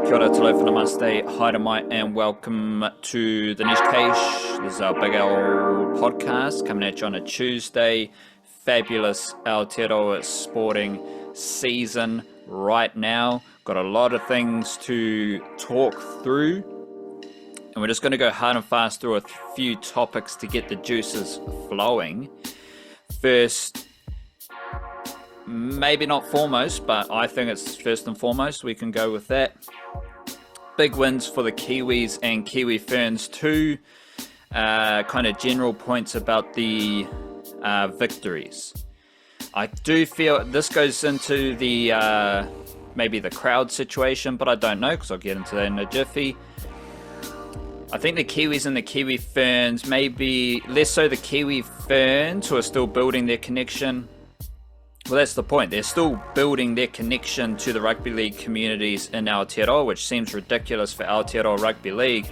Kia ora, talofa namaste, haere mai, and welcome to the Niche Cache. This is our Big L podcast coming at you on a Tuesday. Fabulous Aotearoa sporting season right now. Got a lot of things to talk through, and we're just going to go hard and fast through a few topics to get the juices flowing. First, maybe not foremost, but I think it's first and foremost. We can go with that. Big wins for the Kiwis and Kiwi Ferns. Two kind of general points about the victories. I do feel this goes into the maybe the crowd situation, but I don't know because I'll get into that in a jiffy. I think the Kiwis and the Kiwi Ferns, maybe less so the Kiwi Ferns, who are still building their connection. Well, that's the point. They're still building their connection to the rugby league communities in Aotearoa, which seems ridiculous for Aotearoa Rugby League.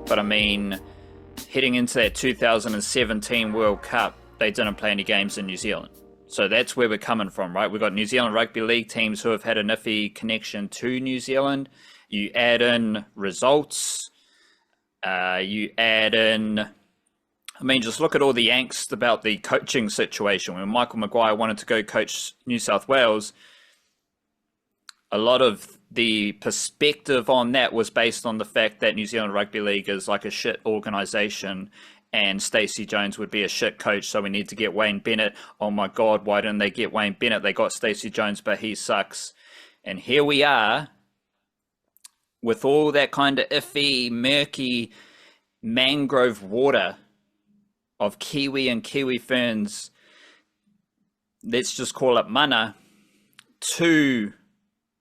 But I mean, heading into that 2017 World Cup, they didn't play any games in New Zealand. So that's where we're coming from, right? We've got New Zealand Rugby League teams who have had an iffy connection to New Zealand. You add in results. You add in, I mean, just look at all the angst about the coaching situation. When Michael Maguire wanted to go coach New South Wales, a lot of the perspective on that was based on the fact that New Zealand Rugby League is like a shit organisation and Stacey Jones would be a shit coach, so we need to get Wayne Bennett. Oh my God, why didn't they get Wayne Bennett? They got Stacey Jones, but he sucks. And here we are, with all that kind of iffy, murky mangrove water of Kiwi and Kiwi Ferns, let's just call it mana, two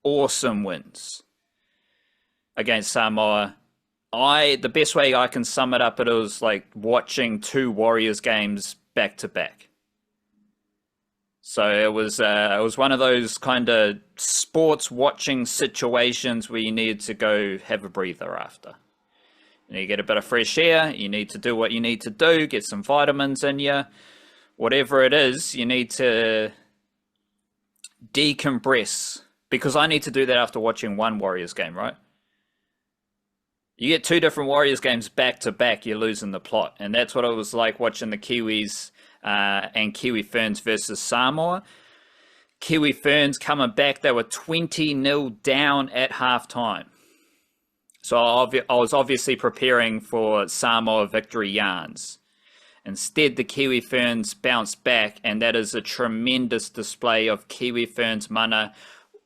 awesome wins against Samoa. The best way I can sum it up, it was like watching two Warriors games back to back. So it was one of those kind of sports watching situations where you need to go have a breather after. You get a bit of fresh air, you need to do what you need to do, get some vitamins in you, whatever it is, you need to decompress. Because I need to do that after watching one Warriors game, right? You get two different Warriors games back to back, you're losing the plot. And that's what it was like watching the Kiwis and Kiwi Ferns versus Samoa. Kiwi Ferns coming back, they were 20-0 down at halftime. So I was obviously preparing for Samoa victory yarns. Instead, the Kiwi Ferns bounced back, and that is a tremendous display of Kiwi Ferns mana.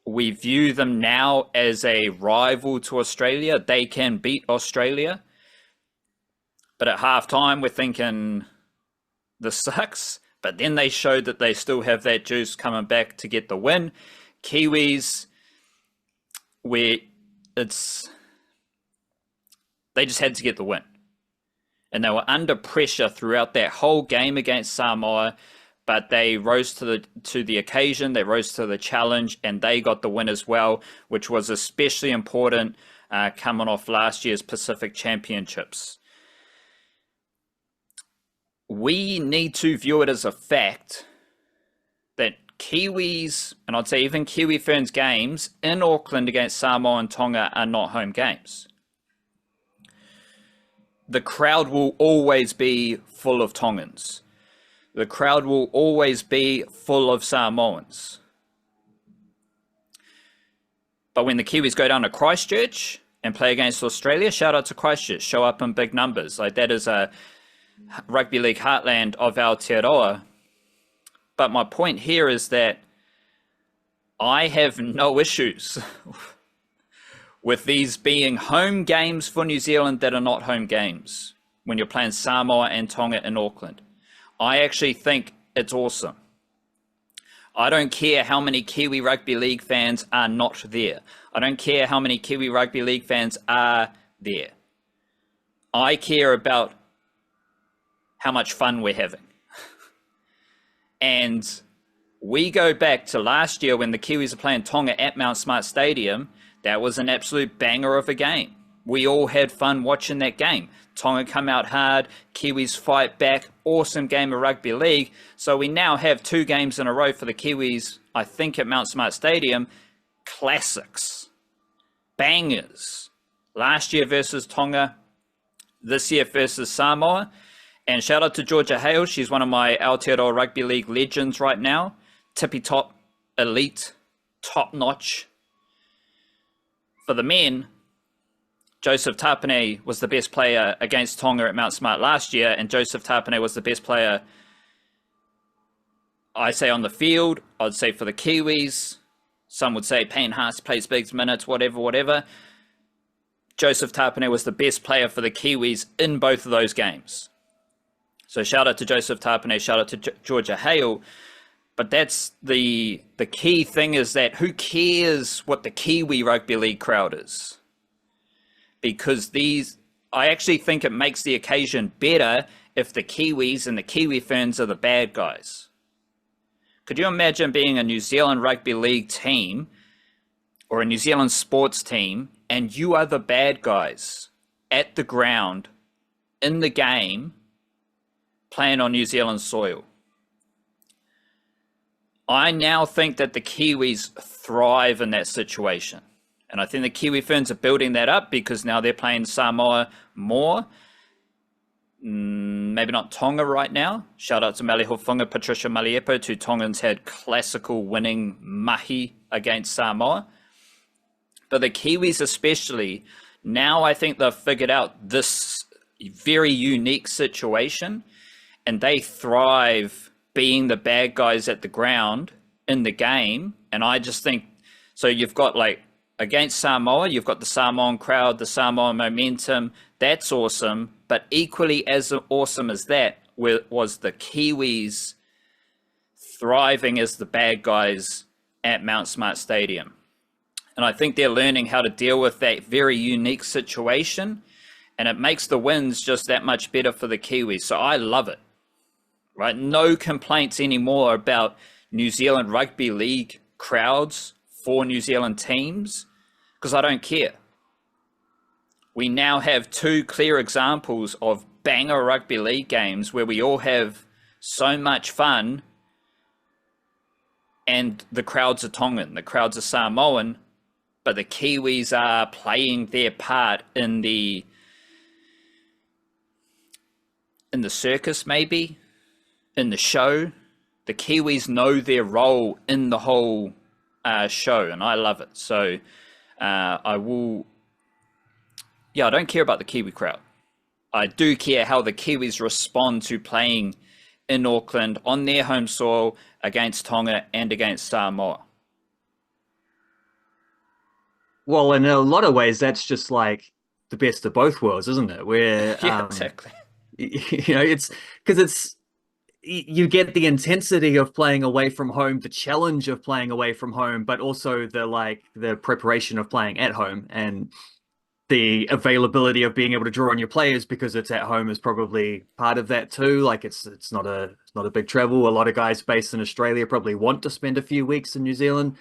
We view them now as a rival to Australia. They can beat Australia. But at halftime, we're thinking, this sucks. But then they showed that they still have that juice coming back to get the win. Kiwis, they just had to get the win. And they were under pressure throughout that whole game against Samoa, but they rose to the occasion, they rose to the challenge, and they got the win as well, which was especially important coming off last year's Pacific Championships. We need to view it as a fact that Kiwis, and I'd say even Kiwi Ferns games in Auckland against Samoa and Tonga are not home games. The crowd will always be full of Tongans. The crowd will always be full of Samoans. But when the Kiwis go down to Christchurch and play against Australia, shout out to Christchurch, show up in big numbers. Like, that is a rugby league heartland of Aotearoa. But my point here is that I have no issues with these being home games for New Zealand that are not home games when you're playing Samoa and Tonga in Auckland. I actually think it's awesome. I don't care how many Kiwi Rugby League fans are not there. I don't care how many Kiwi Rugby League fans are there. I care about how much fun we're having. And we go back to last year when the Kiwis are playing Tonga at Mount Smart Stadium. That was an absolute banger of a game. We all had fun watching that game. Tonga come out hard, Kiwis fight back, awesome game of rugby league. So we now have 2 games in a row for the Kiwis, I think at Mount Smart Stadium, classics. bangers. Last year versus Tonga, this year versus Samoa. And shout out to Georgia Hale. She's one of my Aotearoa Rugby League legends right now. Tippy top, elite, top notch. For the men, Joseph Tapine was the best player against Tonga at Mount Smart last year, and Joseph Tapine was the best player, I say, on the field. I'd say for the Kiwis. Some would say Payne Haas plays big minutes, whatever. Joseph Tapine was the best player for the Kiwis in both of those games. So shout out to Joseph Tapine, shout out to Georgia Hale. But that's the key thing, is that who cares what the Kiwi Rugby League crowd is? Because I actually think it makes the occasion better if the Kiwis and the Kiwi Ferns are the bad guys. Could you imagine being a New Zealand Rugby League team or a New Zealand sports team and you are the bad guys at the ground in the game playing on New Zealand soil? I now think that the Kiwis thrive in that situation. And I think the Kiwi Ferns are building that up because now they're playing Samoa more. Maybe not Tonga right now. Shout out to Malihofunga, Patricia Maliepo. Two Tongans had classical winning mahi against Samoa. But the Kiwis especially, now I think they've figured out this very unique situation. And they thrive being the bad guys at the ground in the game. And I just think, so you've got like, against Samoa, you've got the Samoan crowd, the Samoan momentum. That's awesome. But equally as awesome as that was the Kiwis thriving as the bad guys at Mount Smart Stadium. And I think they're learning how to deal with that very unique situation. And it makes the wins just that much better for the Kiwis. So I love it. Right? No complaints anymore about New Zealand Rugby League crowds for New Zealand teams, because I don't care. We now have two clear examples of banger rugby league games where we all have so much fun, and the crowds are Tongan, the crowds are Samoan, but the Kiwis are playing their part in the circus, maybe, in the show. The Kiwis know their role in the whole show, and I love it. So I don't care about the Kiwi crowd. I do care how the Kiwis respond to playing in Auckland on their home soil against Tonga and against Samoa. Well, in a lot of ways, that's just like the best of both worlds, isn't it? Where Yeah, exactly. it's because you get the intensity of playing away from home, the challenge of playing away from home, but also the preparation of playing at home, and the availability of being able to draw on your players because it's at home is probably part of that too. Like it's not a big travel. A lot of guys based in Australia probably want to spend a few weeks in New Zealand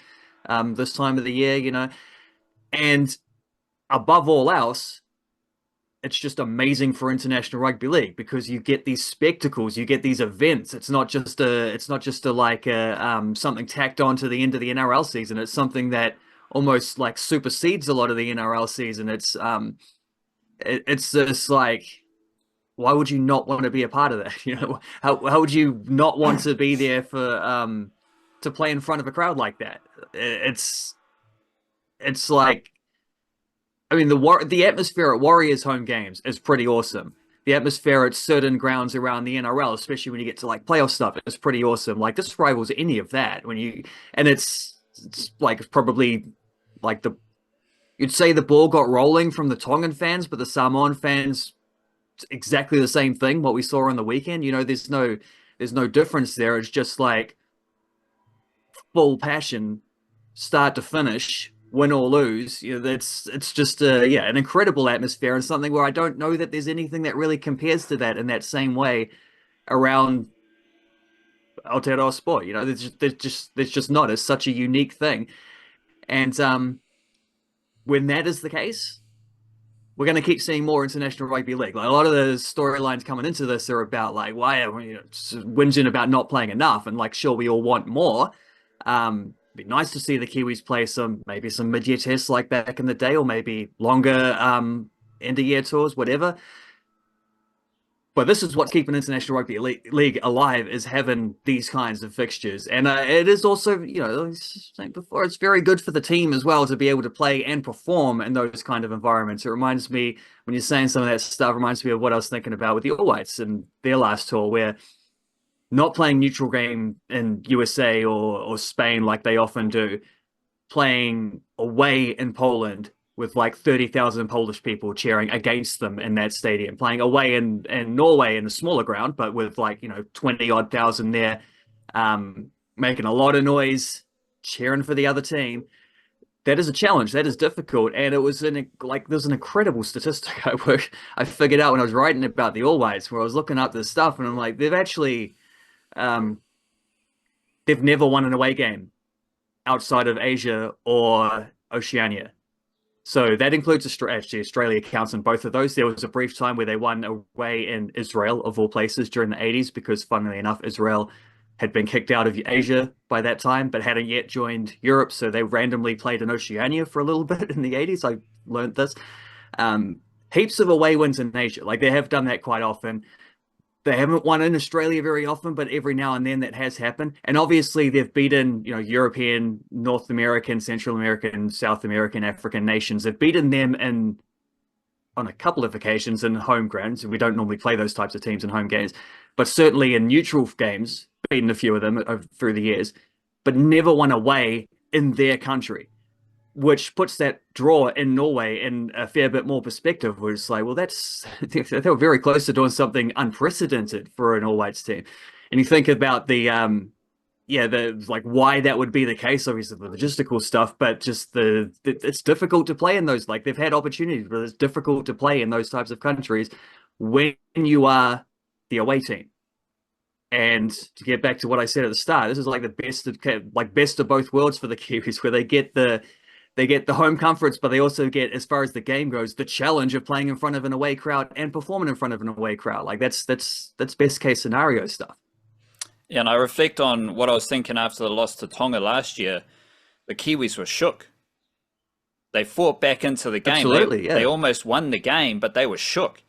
this time of the year, and above all else, it's just amazing for international rugby league because you get these spectacles, you get these events. It's not just something tacked on to the end of the NRL season. It's something that almost like supersedes a lot of the NRL season. It's just like, why would you not want to be a part of that? How would you not want to be there for to play in front of a crowd like that? It's like, I mean, the atmosphere at Warriors home games is pretty awesome. The atmosphere at certain grounds around the NRL, especially when you get to like playoff stuff, is pretty awesome. Like this rivals any of that it's like probably like you'd say the ball got rolling from the Tongan fans, but the Samoan fans, it's exactly the same thing. What we saw on the weekend, there's no difference there. It's just like full passion, start to finish, win or lose. It's just an incredible atmosphere, and something where I don't know that there's anything that really compares to that in that same way around Aotearoa sport. There's just not. It's such a unique thing, and when that is the case, we're going to keep seeing more international rugby league. Like a lot of the storylines coming into this are about why are we whinging about not playing enough, and like sure we all want more. It'd be nice to see the Kiwis play maybe some mid-year tests like back in the day, or maybe longer end-of-year tours, whatever. But this is what's keeping International Rugby League alive, is having these kinds of fixtures. And it is also, I was saying before, it's very good for the team as well to be able to play and perform in those kind of environments. It reminds me, when you're saying some of that stuff, reminds me of what I was thinking about with the All Whites and their last tour, where not playing neutral game in USA or Spain like they often do, playing away in Poland with like 30,000 Polish people cheering against them in that stadium, playing away in Norway in a smaller ground, but with 20 odd thousand there, making a lot of noise, cheering for the other team. That is a challenge. That is difficult. And it was there's an incredible statistic I figured out when I was writing about the All Whites, where I was looking up this stuff, and I'm like, they've never won an away game outside of Asia or Oceania. So that includes Australia. Australia counts in both of those. There was a brief time where they won away in Israel, of all places, during the 80s, because funnily enough, Israel had been kicked out of Asia by that time, but hadn't yet joined Europe. So they randomly played in Oceania for a little bit in the 80s. I learned this. Heaps of away wins in Asia. Like, they have done that quite often. They haven't won in Australia very often, but every now and then that has happened. And obviously they've beaten, European, North American, Central American, South American, African nations. They've beaten them on a couple of occasions in home grounds. We don't normally play those types of teams in home games, but certainly in neutral games, beaten a few of them through the years, but never won away in their country, which puts that draw in Norway in a fair bit more perspective, where it's like, well, they were very close to doing something unprecedented for an All Whites team. And you think about why that would be the case, obviously the logistical stuff, but just it's difficult to play in those, like, they've had opportunities, but it's difficult to play in those types of countries when you are the away team. And to get back to what I said at the start, this is like the best of both worlds for the Kiwis, where they get the home comforts, but they also get, as far as the game goes, the challenge of playing in front of an away crowd and performing in front of an away crowd. Like, that's best case scenario stuff. Yeah, and I reflect on what I was thinking after the loss to Tonga last year. The Kiwis were shook. They fought back into the game. Absolutely, yeah. They almost won the game, but they were shook.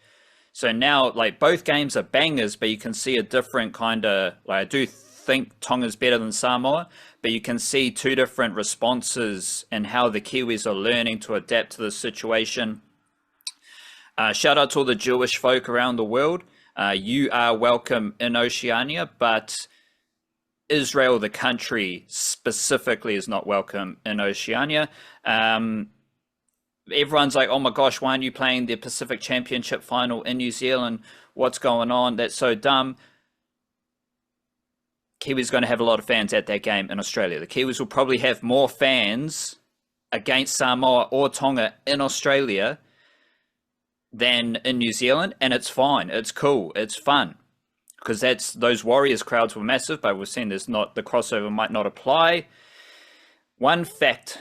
So now, both games are bangers, but you can see a different kind of, I do think Tonga's better than Samoa, but you can see two different responses and how the Kiwis are learning to adapt to the situation. Shout out to all the Jewish folk around the world. You are welcome in Oceania, but Israel, the country specifically, is not welcome in Oceania. Everyone's like, oh my gosh, why aren't you playing the Pacific Championship final in New Zealand? What's going on? That's so dumb. Kiwis going to have a lot of fans at that game in Australia. The Kiwis will probably have more fans against Samoa or Tonga in Australia than in New Zealand, and it's fine. It's cool. It's fun, because those Warriors crowds were massive, but we've seen the crossover might not apply. One fact.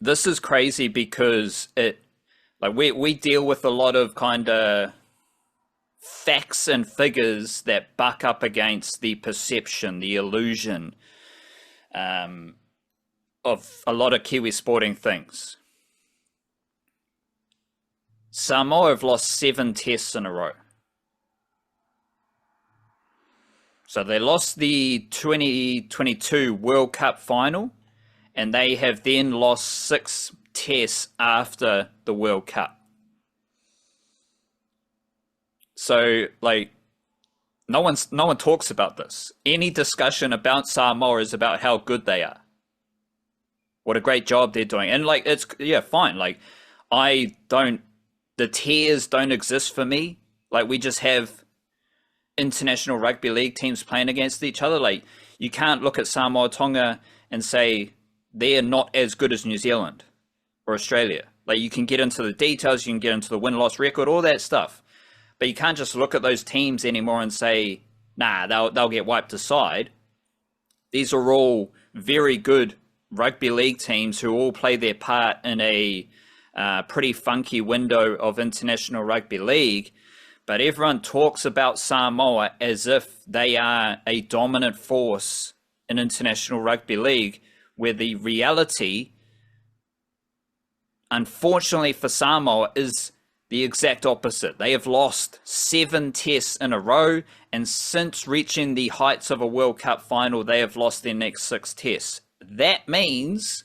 This is crazy because we deal with a lot of kind of facts and figures that buck up against the perception, the illusion of a lot of Kiwi sporting things. Samoa have lost 7 tests in a row. So they lost the 2022 World Cup final, and they have then lost 6 tests after the World Cup. So, no one talks about this. Any discussion about Samoa is about how good they are. What a great job they're doing. And it's, yeah, fine. The tiers don't exist for me. We just have international rugby league teams playing against each other. You can't look at Samoa, Tonga and say they're not as good as New Zealand or Australia. You can get into the details, you can get into the win-loss record, all that stuff. But you can't just look at those teams anymore and say, nah, they'll get wiped aside. These are all very good rugby league teams who all play their part in a pretty funky window of international rugby league. But everyone talks about Samoa as if they are a dominant force in International Rugby League, where the reality, unfortunately for Samoa, is the exact opposite. They have lost 7 tests in a row, and since reaching the heights of a World Cup final, they have lost their next 6 tests. That means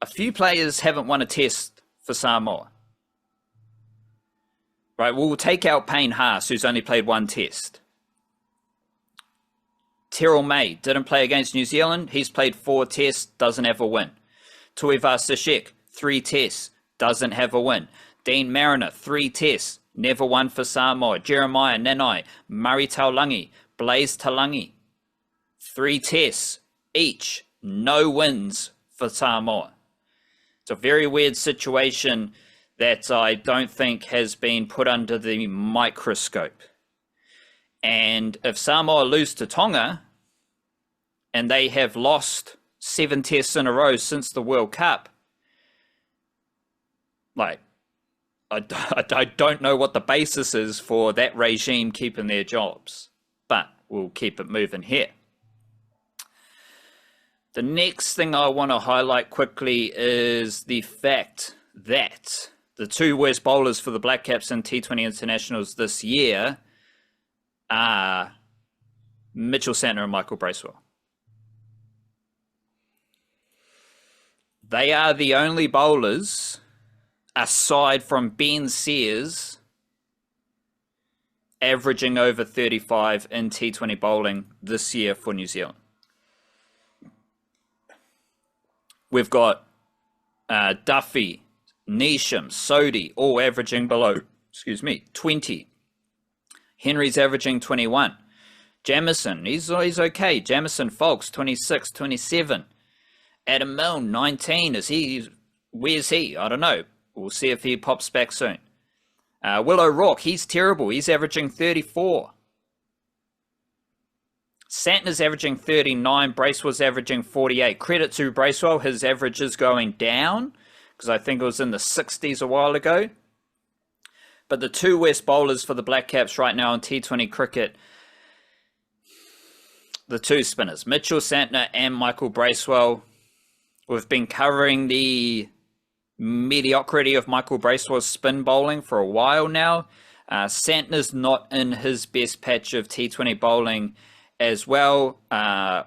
a few players haven't won a test for Samoa. Right, we'll take out Payne Haas, who's only played 1 test. Terrell May didn't play against New Zealand. He's played 4 tests, doesn't have a win. Tuivasa Sishek, 3 tests, doesn't have a win. Dean Mariner, 3 tests, never won for Samoa. Jeremiah Nanai, Murray Taulangi, Blaze Talangi, 3 tests each, no wins for Samoa. It's a very weird situation that I don't think has been put under the microscope. And if Samoa lose to Tonga, and they have lost 7 tests in a row since the World Cup, like, I don't know what the basis is for that regime keeping their jobs, but we'll keep it moving here. The next thing I want to highlight quickly is the fact that the 2 worst bowlers for the Blackcaps in T20 internationals this year are Mitchell Santner and Michael Bracewell. They are the only bowlers, aside from Ben Sears, averaging over 35 in T20 bowling this year for New Zealand. We've got Duffy, Neesham, Sodhi, all averaging below, 20. Henry's averaging 21. Jamison, he's okay. Jamison Foulkes, 26, 27. Adam Milne, 19. Where's he? I don't know. We'll see if he pops back soon. Will O'Rourke, he's terrible. He's averaging 34. Santner's averaging 39. Bracewell's averaging 48. Credit to Bracewell, his average is going down, because I think it was in the 60s a while ago. But the 2 worst bowlers for the Blackcaps right now in T20 cricket, the 2 spinners, Mitchell Santner and Michael Bracewell. We've been covering the mediocrity of Michael Bracewell's spin bowling for a while now. Santner's not in his best patch of T20 bowling as well.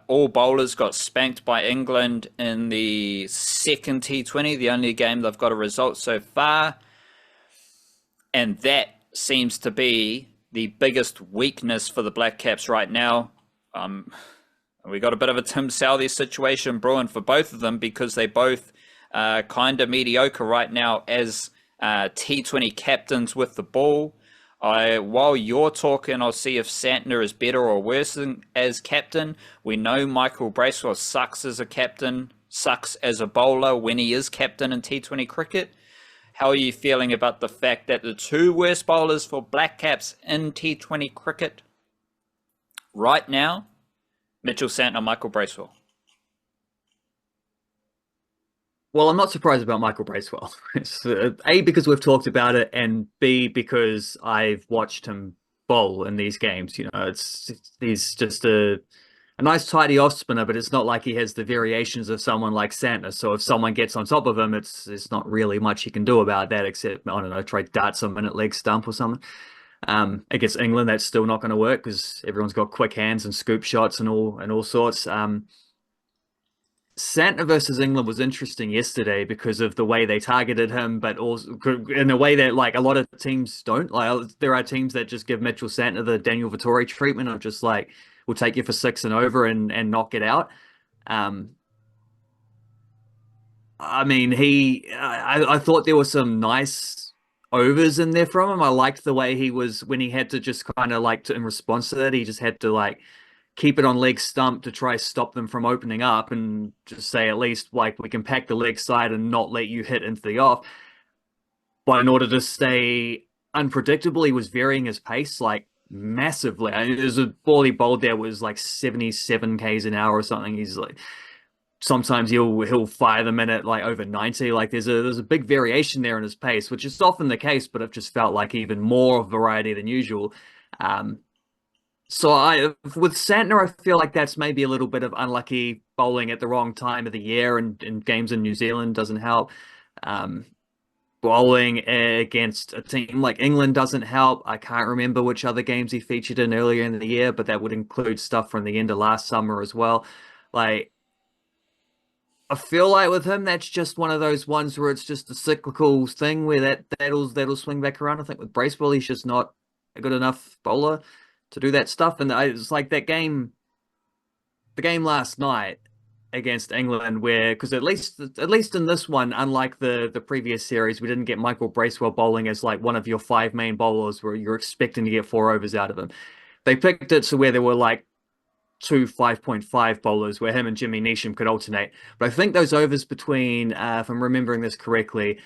All bowlers got spanked by England in the second T20, the only game they've got a result so far. And that seems to be the biggest weakness for the Blackcaps right now. We got a bit of a Tim Southee situation brewing for both of them, because they both kind of mediocre right now as T20 captains with the ball. While you're talking, I'll see if Santner is better or worse as captain. We know Michael Bracewell sucks as a captain, sucks as a bowler when he is captain in T20 cricket. How are you feeling about the fact that the 2 worst bowlers for Blackcaps in T20 cricket right now, Mitchell Santner, Michael Bracewell? Well, I'm not surprised about Michael Bracewell. It's, A, because we've talked about it, and B, because I've watched him bowl in these games. You know, he's just a nice tidy off spinner, but it's not like he has the variations of someone like Santner. So if someone gets on top of him, it's not really much he can do about that, except, I don't know, try darts him in at leg stump or something. Against England, that's still not going to work, because everyone's got quick hands and scoop shots and all sorts. Santner versus England was interesting yesterday because of the way they targeted him, but also in a way that, like, a lot of teams don't. Like, there are teams that just give Mitchell Santner the Daniel Vettori treatment of just like, we'll take you for 6 and over and knock it out. I mean, I thought there were some nice overs in there from him. I liked the way he was when he had to just kind of like, in response to that, he just had to like keep it on leg stump to try stop them from opening up, and just say, at least, like, we can pack the leg side and not let you hit into the off. But in order to stay unpredictable, he was varying his pace like massively. I mean, there's a ball he bowled there was like 77 k's an hour or something. He's like, sometimes he'll fire them in at like over 90. Like, there's a big variation there in his pace, which is often the case, but it just felt like even more variety than usual. So with Santner, I feel like that's maybe a little bit of unlucky bowling at the wrong time of the year, and games in New Zealand doesn't help. Um, Bowling against a team like England doesn't help. I can't remember which other games he featured in earlier in the year, but that would include stuff from the end of last summer as well. Like, I feel like with him, that's just one of those ones where it's just a cyclical thing where that'll swing back around. I think with Bracewell, he's just not a good enough bowler to do that stuff. And it's like that game, the game last night against England, where because at least in this one, unlike the previous series, we didn't get Michael Bracewell bowling as like one of your five main bowlers where you're expecting to get 4 overs out of him. They picked it so where there were like two 5.5 bowlers where him and Jimmy Neesham could alternate. But I think those overs between, if I'm remembering this correctly,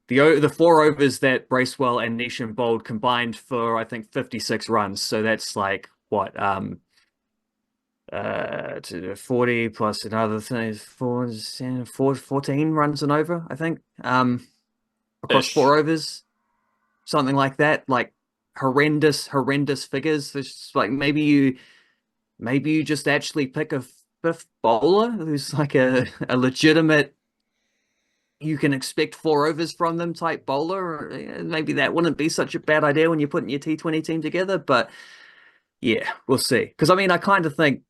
the 4 overs that Bracewell and Neesham bowled combined for I think 56 runs. So that's like what to 40 plus another thing, 14 runs and over, I think, across Ish. 4 overs, something like that. Like horrendous figures. It's just like maybe you just actually pick a fifth bowler who's like a legitimate, you can expect 4 overs from them type bowler. Maybe that wouldn't be such a bad idea when you're putting your T20 team together. But yeah, we'll see. Because I mean, I kind of think,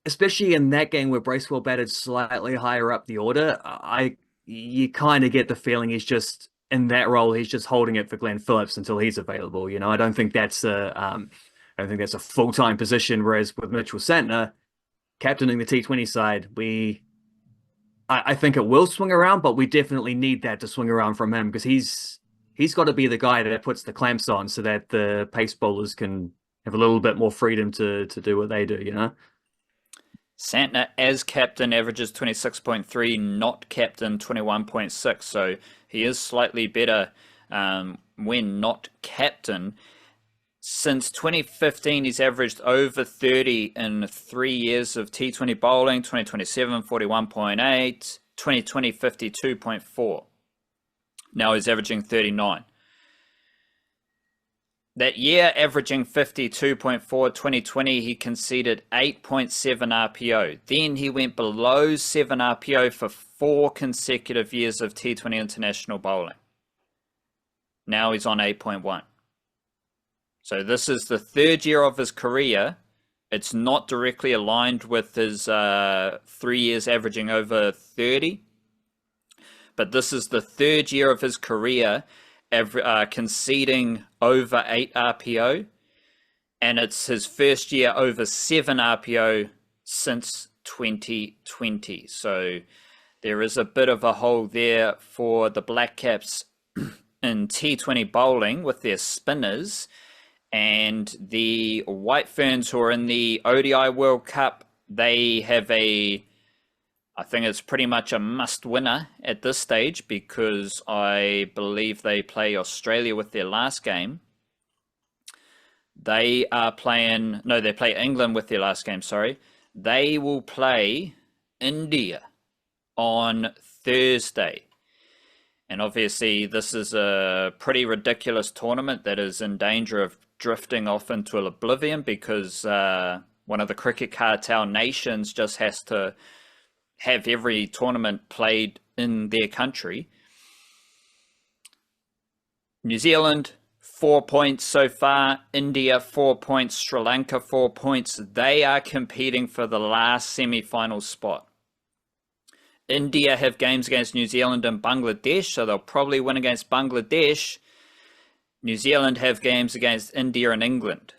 especially in that game where Bracewell batted slightly higher up the order, you kind of get the feeling he's just in that role. He's just holding it for Glenn Phillips until he's available. I don't think that's a full-time position. Whereas with Mitchell Santner captaining the T20 side, I think it will swing around, but we definitely need that to swing around from him because he's got to be the guy that puts the clamps on so that the pace bowlers can have a little bit more freedom to do what they do. Santner as captain averages 26.3, not captain 21.6. So he is slightly better when not captain. Since 2015, he's averaged over 30 in 3 years of T20 bowling. 2027, 41.8. 2020, 52.4. Now he's averaging 39. That year, averaging 52.4, 2020, he conceded 8.7 RPO. Then he went below 7 RPO for 4 consecutive years of T20 international bowling. Now he's on 8.1. So this is the third year of his career. It's not directly aligned with his 3 years averaging over 30. But this is the third year of his career conceding over 8 RPO, and it's his first year over 7 RPO since 2020. So there is a bit of a hole there for the Blackcaps in T20 bowling with their spinners, and the White Ferns, who are in the ODI World Cup, they have I think it's pretty much a must winner at this stage because I believe they play Australia with their last game. They play England with their last game, sorry. They will play India on Thursday. And obviously this is a pretty ridiculous tournament that is in danger of drifting off into oblivion because one of the cricket cartel nations just has to have every tournament played in their country. New Zealand, 4 points so far. India, 4 points. Sri Lanka, 4 points. They are competing for the last semi-final spot. India have games against New Zealand and Bangladesh, so they'll probably win against Bangladesh. New Zealand have games against India and England.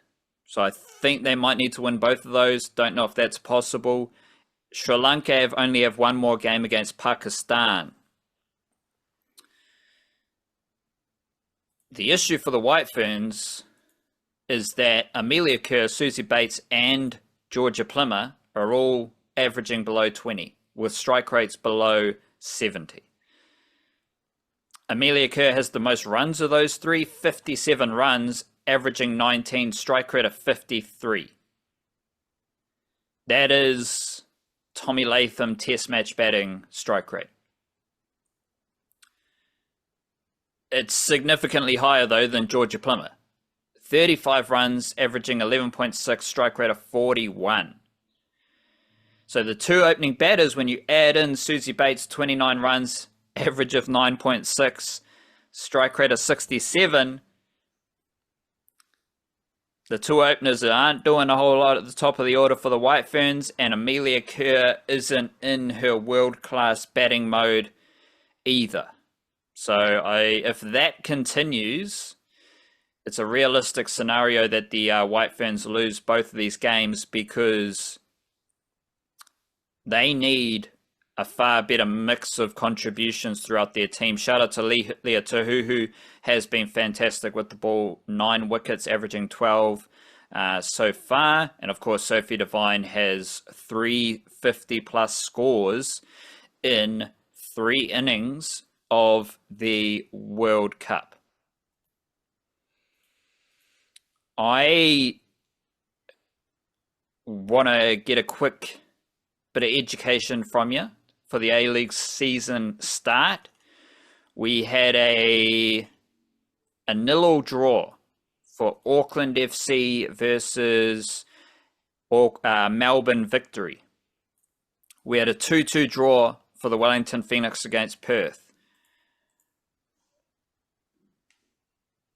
So I think they might need to win both of those. Don't know if that's possible. Sri Lanka only have one more game against Pakistan. The issue for the White Ferns is that Amelia Kerr, Susie Bates, and Georgia Plimmer are all averaging below 20, with strike rates below 70. Amelia Kerr has the most runs of those three, 57 runs, averaging 19, strike rate of 53. That is Tommy Latham test match batting strike rate. It's significantly higher though than Georgia Plimmer, 35 runs, averaging 11.6, strike rate of 41. So the two opening batters, when you add in Susie Bates, 29 runs, average of 9.6, strike rate of 67, the two openers aren't doing a whole lot at the top of the order for the White Ferns, and Amelia Kerr isn't in her world-class batting mode either. So if that continues, it's a realistic scenario that the White Ferns lose both of these games because they need a far better mix of contributions throughout their team. Shout out to Leah Tahu, who has been fantastic with the ball. 9 wickets, averaging 12 so far. And of course, Sophie Devine has 350-plus scores in 3 innings of the World Cup. I want to get a quick bit of education from you for the A-League season start. We had a 0-0 draw for Auckland FC versus Melbourne Victory. We had a 2-2 draw for the Wellington Phoenix against Perth.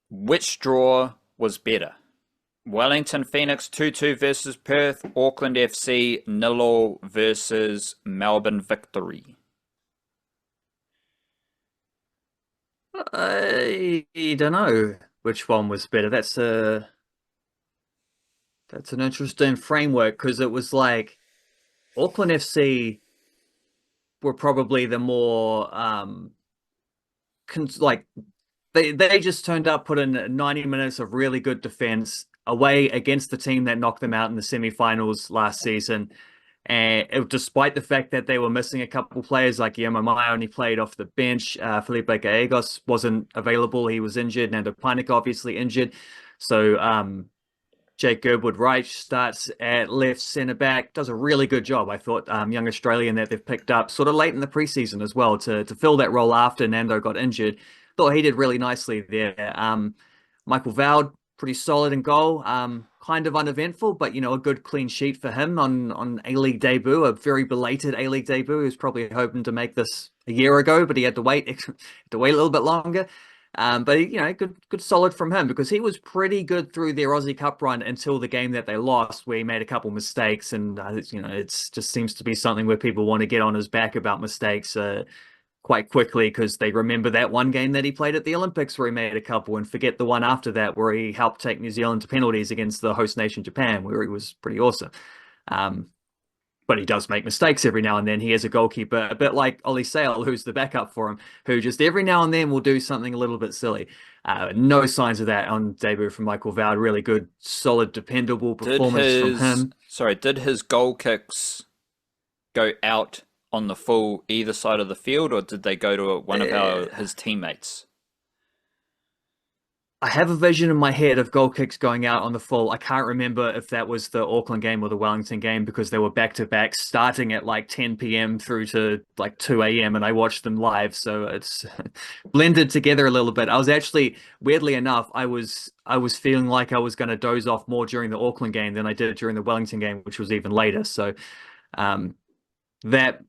Which draw was better? Wellington Phoenix 2-2 versus Perth, Auckland FC 0-0 versus Melbourne Victory. I don't know which one was better. That's an interesting framework because it was like Auckland FC were probably the more they just turned up, put in 90 minutes of really good defense away against the team that knocked them out in the semi-finals last season. And despite the fact that they were missing a couple of players, like Yamamai only played off the bench. Felipe Gallegos wasn't available. He was injured. Nando Panic obviously injured. So Jake Gerwood-Reich starts at left centre-back, does a really good job, I thought. Young Australian that they've picked up sort of late in the preseason as well to fill that role after Nando got injured. Thought he did really nicely there. Michael Vowd, pretty solid in goal. Kind of uneventful, but, a good clean sheet for him on A-League debut, a very belated A-League debut. He was probably hoping to make this a year ago, but he had to wait a little bit longer. But, good solid from him because he was pretty good through their Aussie Cup run until the game that they lost, where he made a couple mistakes. And, it just seems to be something where people want to get on his back about mistakes quite quickly because they remember that one game that he played at the Olympics where he made a couple and forget the one after that where he helped take New Zealand to penalties against the host nation Japan, where he was pretty awesome. But he does make mistakes every now and then. He is a goalkeeper, a bit like Ollie Sale, who's the backup for him, who just every now and then will do something a little bit silly. No signs of that on debut from Michael Vowd. Really good, solid, dependable performance from him. Sorry, did his goal kicks go out on the full either side of the field, or did they go to one of his teammates? I have a vision in my head of goal kicks going out on the full. I can't remember if that was the Auckland game or the Wellington game because they were back-to-back starting at like 10 p.m. through to like 2 a.m. and I watched them live. So it's blended together a little bit. I was actually, weirdly enough, I was feeling like I was going to doze off more during the Auckland game than I did during the Wellington game, which was even later. So that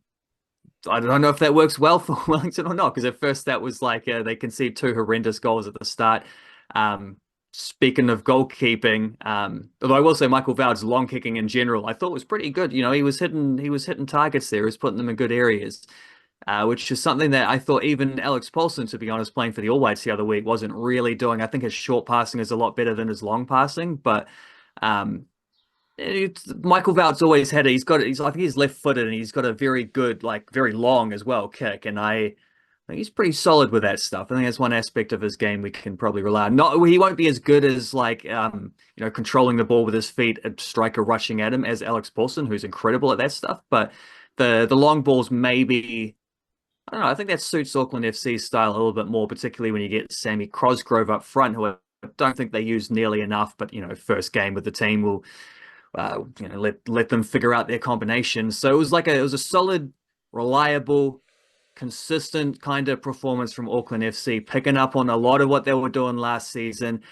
I don't know if that works well for Wellington or not, because at first that was like they conceded 2 horrendous goals at the start. Speaking of goalkeeping, although I will say Michael Vowd's long kicking in general, I thought was pretty good. He was hitting targets there, he was putting them in good areas, which is something that I thought even Alex Paulson, to be honest, playing for the All Whites the other week, wasn't really doing. I think his short passing is a lot better than his long passing, but Michael Vowd's always had it. I think he's left-footed and he's got a very good, like very long as well kick, and I think he's pretty solid with that stuff. I think that's one aspect of his game we can probably rely on. He won't be as good as like controlling the ball with his feet, a striker rushing at him as Alex Paulson, who's incredible at that stuff. But the long balls maybe, I don't know. I think that suits Auckland FC's style a little bit more, particularly when you get Sammy Crosgrove up front, who I don't think they use nearly enough. But first game with the team will. Let them figure out their combinations. So it was a solid, reliable, consistent kind of performance from Auckland FC, picking up on a lot of what they were doing last season.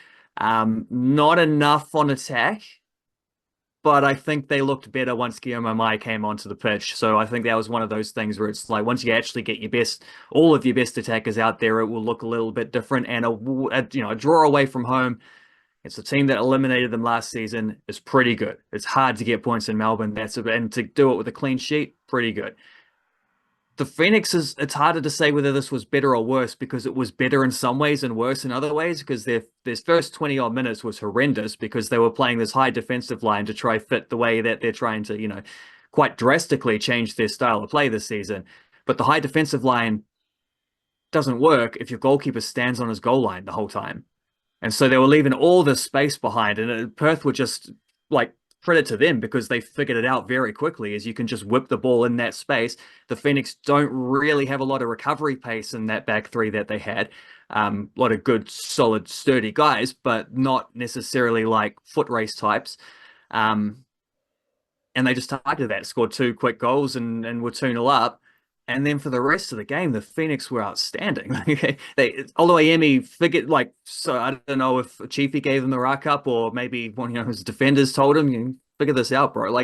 Not enough on attack, but I think they looked better once Guillermo Mai came onto the pitch. So I think that was one of those things where it's like once you actually get all of your best attackers out there, it will look a little bit different. And a draw away from home, it's a team that eliminated them last season, is pretty good. It's hard to get points in Melbourne. And to do it with a clean sheet, pretty good. The Phoenix it's harder to say whether this was better or worse because it was better in some ways and worse in other ways because their first 20 odd minutes was horrendous because they were playing this high defensive line to try fit the way that they're trying to, quite drastically change their style of play this season. But the high defensive line doesn't work if your goalkeeper stands on his goal line the whole time. And so they were leaving all this space behind, and Perth were just like credit to them because they figured it out very quickly as you can just whip the ball in that space. The Phoenix don't really have a lot of recovery pace in that back three that they had. A lot of good, solid, sturdy guys, but not necessarily like foot race types. And they just targeted that, scored 2 quick goals and were 2-0 up. And then for the rest of the game, the Phoenix were outstanding. Oluwayemi figured, so I don't know if Chiefy gave them the rack up or maybe one of his defenders told him, you figure this out, bro.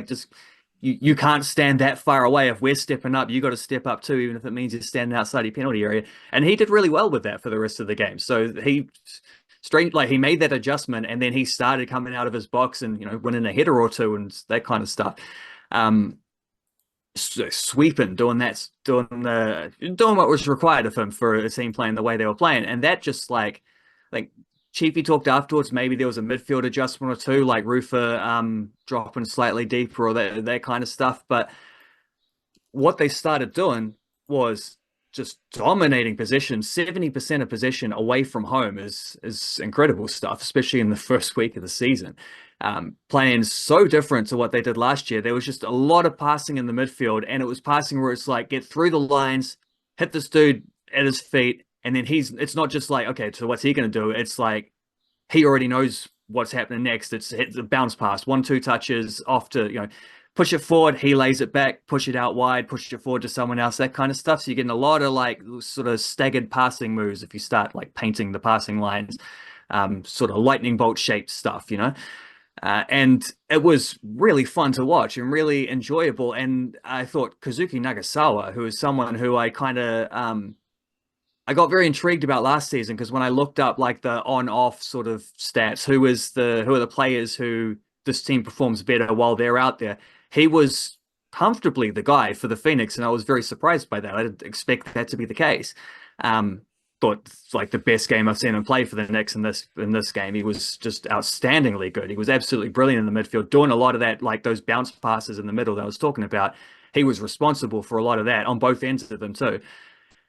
You can't stand that far away. If we're stepping up, you got to step up too, even if it means you're standing outside your penalty area. And he did really well with that for the rest of the game. So he made that adjustment and then he started coming out of his box and, winning a header or two and that kind of stuff. Sweeping, doing what was required of him for a team playing the way they were playing, and that just like Chiefy talked afterwards. Maybe there was a midfield adjustment or two, like Rufa dropping slightly deeper or that kind of stuff. But what they started doing was just dominating possession. 70% of possession away from home is incredible stuff, especially in the first week of the season. Playing so different to what they did last year. There was just a lot of passing in the midfield, and it was passing where it's like get through the lines, hit this dude at his feet, and then it's not just like, okay, so what's he going to do? It's like he already knows what's happening next. It's a bounce pass, 1-2 touches off to, push it forward, he lays it back, push it out wide, push it forward to someone else, that kind of stuff. So you're getting a lot of sort of staggered passing moves if you start painting the passing lines, sort of lightning bolt shaped stuff, and it was really fun to watch and really enjoyable. And I thought Kazuki Nagasawa, who is someone who I kind of I got very intrigued about last season because when I looked up the on-off sort of stats, who are the players who this team performs better while they're out there, he was comfortably the guy for the Phoenix, and I was very surprised by that. I didn't expect that to be the case. Thought the best game I've seen him play for the Knicks in this game. He was just outstandingly good. He was absolutely brilliant in the midfield, doing a lot of that, those bounce passes in the middle that I was talking about. He was responsible for a lot of that on both ends of them too.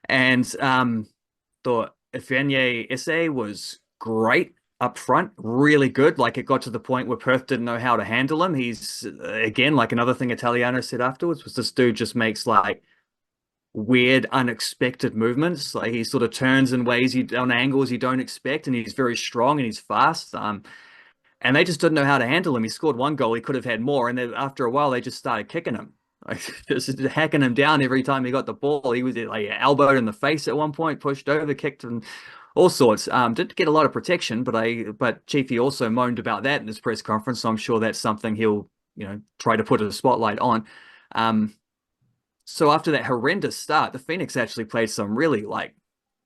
And thought Ifeanyi Esse was great up front, really good. It got to the point where Perth didn't know how to handle him. He's again, another thing Italiano said afterwards was this dude just makes weird, unexpected movements. He sort of turns in ways on angles you don't expect, and he's very strong and he's fast. And they just didn't know how to handle him. He scored 1 goal. He could have had more, and then after a while, they just started kicking him, just hacking him down every time he got the ball. He was elbowed in the face at one point, pushed over, kicked, and all sorts. Didn't get a lot of protection, but Chiefy also moaned about that in his press conference. So I'm sure that's something he'll try to put a spotlight on. So after that horrendous start, the Phoenix actually played some really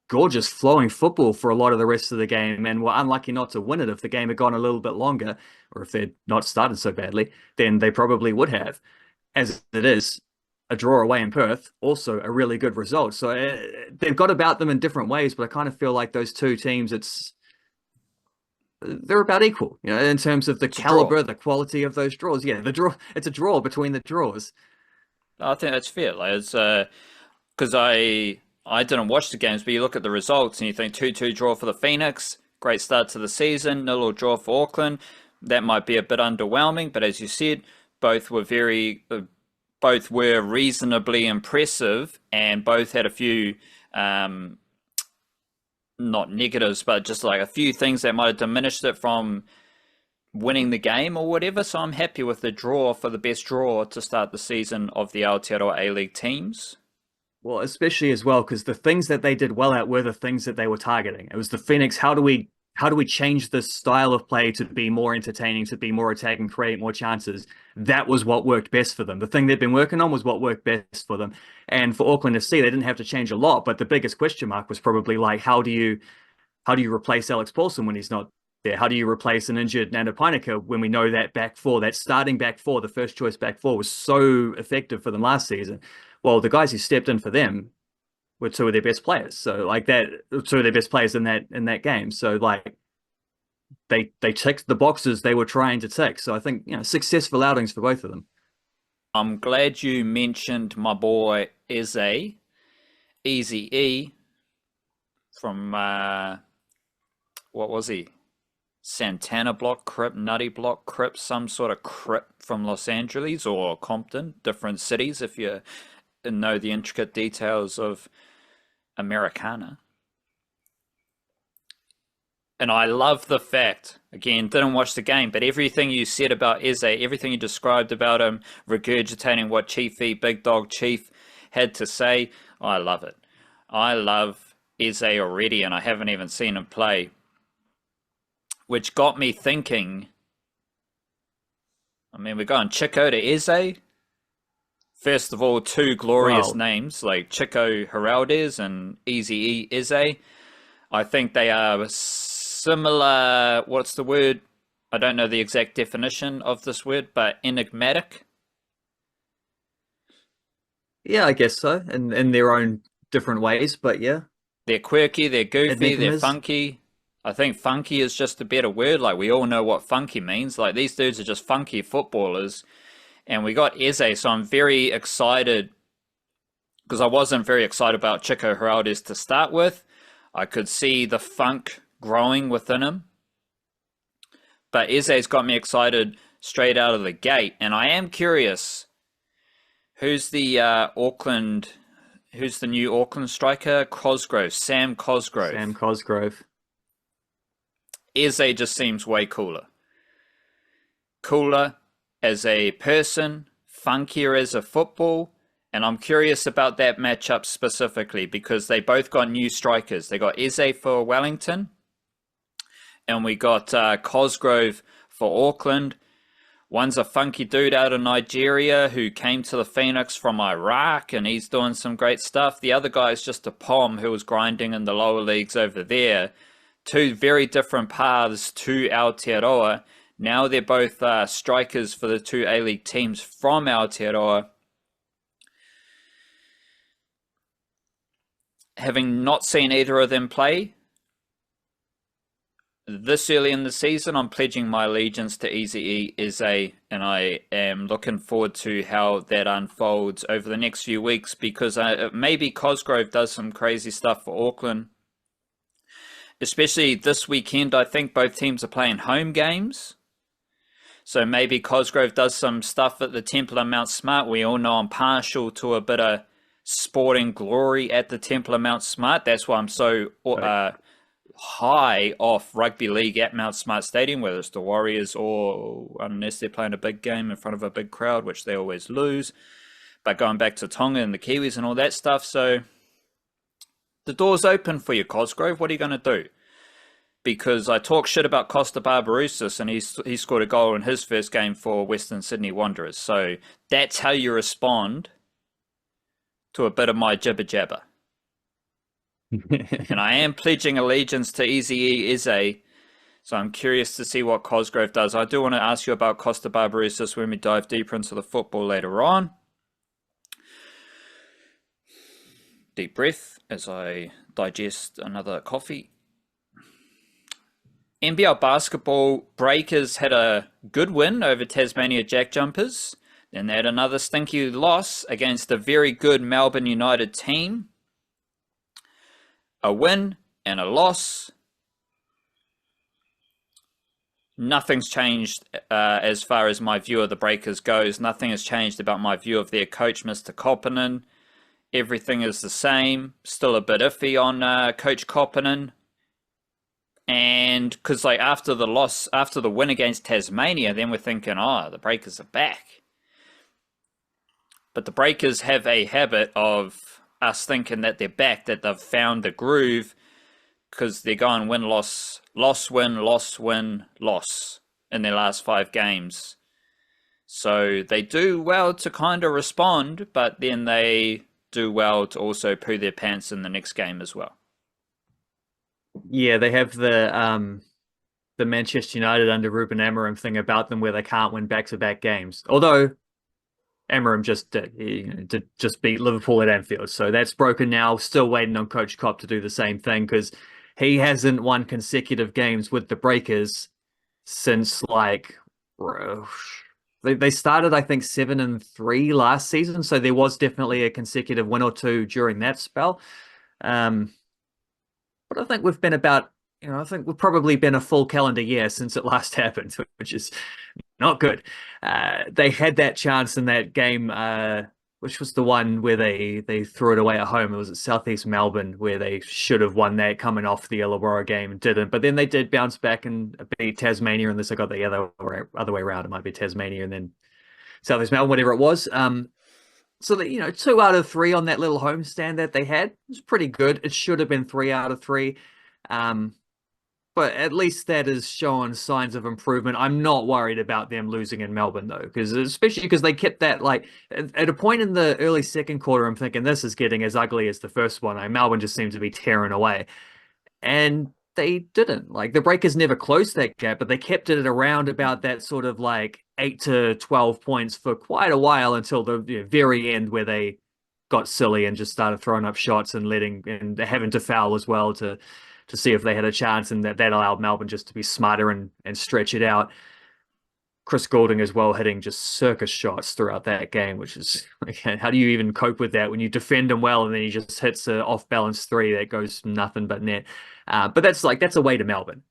gorgeous flowing football for a lot of the rest of the game and were unlucky not to win it. If the game had gone a little bit longer, or if they'd not started so badly, then they probably would have. As it is, a draw away in Perth, also a really good result. So they've got about them in different ways, but I kind of feel like those two teams, they're about equal, in terms of the caliber, the quality of those draws. Yeah, it's a draw between the draws. I think that's fair. It's because I didn't watch the games, but you look at the results and you think 2-2 draw for the Phoenix, great start to the season, 0 draw for Auckland. That might be a bit underwhelming, but as you said, both were reasonably impressive, and both had a few not negatives, but just a few things that might have diminished it from winning the game or whatever. So I'm happy with the draw for the best draw to start the season of the Aotearoa A-League teams. Well, especially as well, because the things that they did well at were the things that they were targeting. It was the Phoenix, how do we how do we change this style of play to be more entertaining, to be more attacking, create more chances? That was what worked best for them. The thing they've been working on was what worked best for them. And for Auckland FC, they didn't have to change a lot, but the biggest question mark was probably like, how do you replace Alex Paulson when he's not there? How do you replace an injured Nando Painika when we know that back four, that starting back four, the first choice back four was so effective for them last season? Well, the guys who stepped in for them were two of their best players. So like that, two of their best players in that game. So like they ticked the boxes they were trying to tick. So I think, successful outings for both of them. I'm glad you mentioned my boy Eze, Easy E, from what was he? Santana Block, Crip, Nutty Block, Crip, some sort of Crip from Los Angeles or Compton, different cities if you know the intricate details of Americana. And I love the fact, again, didn't watch the game, but everything you said about Eze, everything you described about him, regurgitating what Chiefy, Big Dog Chief had to say, I love it. I love Eze already, and I haven't even seen him play. Which got me thinking, I mean, we're going Chico to Eze. First of all, two glorious names like Chico Heraldez and Easy E Eze. I think they are similar, what's the word? I don't know the exact definition of this word, but enigmatic. Yeah, I guess so. In their own different ways, but yeah. They're quirky, they're goofy, they're funky. I think funky is just a better word. Like, we all know what funky means. Like, these dudes are just funky footballers. And we got Eze, so I'm very excited, because I wasn't very excited about Chico Heraldez to start with. I could see the funk growing within him. But Eze's got me excited straight out of the gate. And I am curious, who's the new Auckland striker? Cosgrove, Sam Cosgrove. Sam Cosgrove. Eze just seems way cooler. Cooler as a person, funkier as a football. And I'm curious about that matchup specifically because they both got new strikers. They got Eze for Wellington, and we got Cosgrove for Auckland. One's a funky dude out of Nigeria who came to the Phoenix from Iraq, and he's doing some great stuff. The other guy is just a Pom who was grinding in the lower leagues over there. Two very different paths to Aotearoa. Now they're both strikers for the two A-League teams from Aotearoa. Having not seen either of them play this early in the season, I'm pledging my allegiance to Easy Eze, and I am looking forward to how that unfolds over the next few weeks, because maybe Cosgrove does some crazy stuff for Auckland. Especially this weekend, I think both teams are playing home games. So maybe Cosgrove does some stuff at the Temple of Mount Smart. We all know I'm partial to a bit of sporting glory at the Temple of Mount Smart. That's why I'm so high off rugby league at Mount Smart Stadium, whether it's the Warriors or unless they're playing a big game in front of a big crowd, which they always lose. But going back to Tonga and the Kiwis and all that stuff, so the door's open for you, Cosgrove. What are you going to do? Because I talk shit about Kosta Barbarouses, and he scored a goal in his first game for Western Sydney Wanderers. So that's how you respond to a bit of my jibber jabber. And I am pledging allegiance to Easy Eze, so I'm curious to see what Cosgrove does. I do want to ask you about Kosta Barbarouses when we dive deeper into the football later on. Deep breath as I digest another coffee. NBL basketball, Breakers had a good win over Tasmania Jack Jumpers. Then they had another stinky loss against a very good Melbourne United team. A win and a loss. Nothing's changed as far as my view of the Breakers goes. Nothing has changed about my view of their coach, Mr. Koppinen. Everything is the same. Still a bit iffy on Coach Koppinen. And because after the win against Tasmania, then we're thinking, the Breakers are back. But the Breakers have a habit of us thinking that they're back, that they've found the groove, because they're going win, loss, loss, win, loss, win, loss in their last 5 games. So they do well to kind of respond, but then they do well to also poo their pants in the next game as well. Yeah, they have the Manchester United under Ruben Amorim thing about them where they can't win back-to-back games. Although Amorim just did, did just beat Liverpool at Anfield, so that's broken now. Still waiting on Coach Kopp to do the same thing because he hasn't won consecutive games with the Breakers since like they started, I think, 7-3 last season. So there was definitely a consecutive win or two during that spell. But I think we've been about, I think we've probably been a full calendar year since it last happened, which is not good. They had that chance in that game, which was the one where they threw it away at home. It was at Southeast Melbourne where they should have won that coming off the Illawarra game and didn't. But then they did bounce back and beat Tasmania, unless I got the other way around. It might be Tasmania and then Southeast Melbourne, whatever it was. So that, 2 out of 3 on that little homestand that they had was pretty good. It should have been 3 out of 3. But at least that is showing signs of improvement. I'm not worried about them losing in Melbourne, though, especially because they kept that, like, at a point in the early second quarter, I'm thinking this is getting as ugly as the first one. Melbourne just seemed to be tearing away. And they didn't. Like, the Breakers never closed that gap, but they kept it at around about that sort of, like, 8 to 12 points for quite a while until the very end where they got silly and just started throwing up shots and having to foul as well to see if they had a chance, and that allowed Melbourne just to be smarter and stretch it out. Chris Goulding as well hitting just circus shots throughout that game, which is, again, how do you even cope with that when you defend him well and then he just hits an off-balance 3 that goes nothing but net? But that's a way to Melbourne.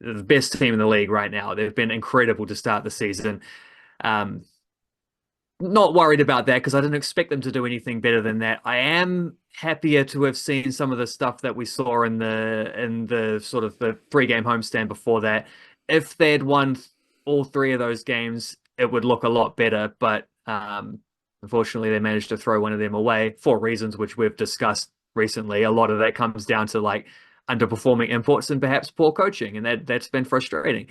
They're the best team in the league right now. They've been incredible to start the season. Not worried about that because I didn't expect them to do anything better than that. I am happier to have seen some of the stuff that we saw in the sort of the 3-game homestand before that. If they'd won all 3 of those games, it would look a lot better. But unfortunately, they managed to throw one of them away for reasons which we've discussed recently. A lot of that comes down to like underperforming imports and perhaps poor coaching, and that's been frustrating.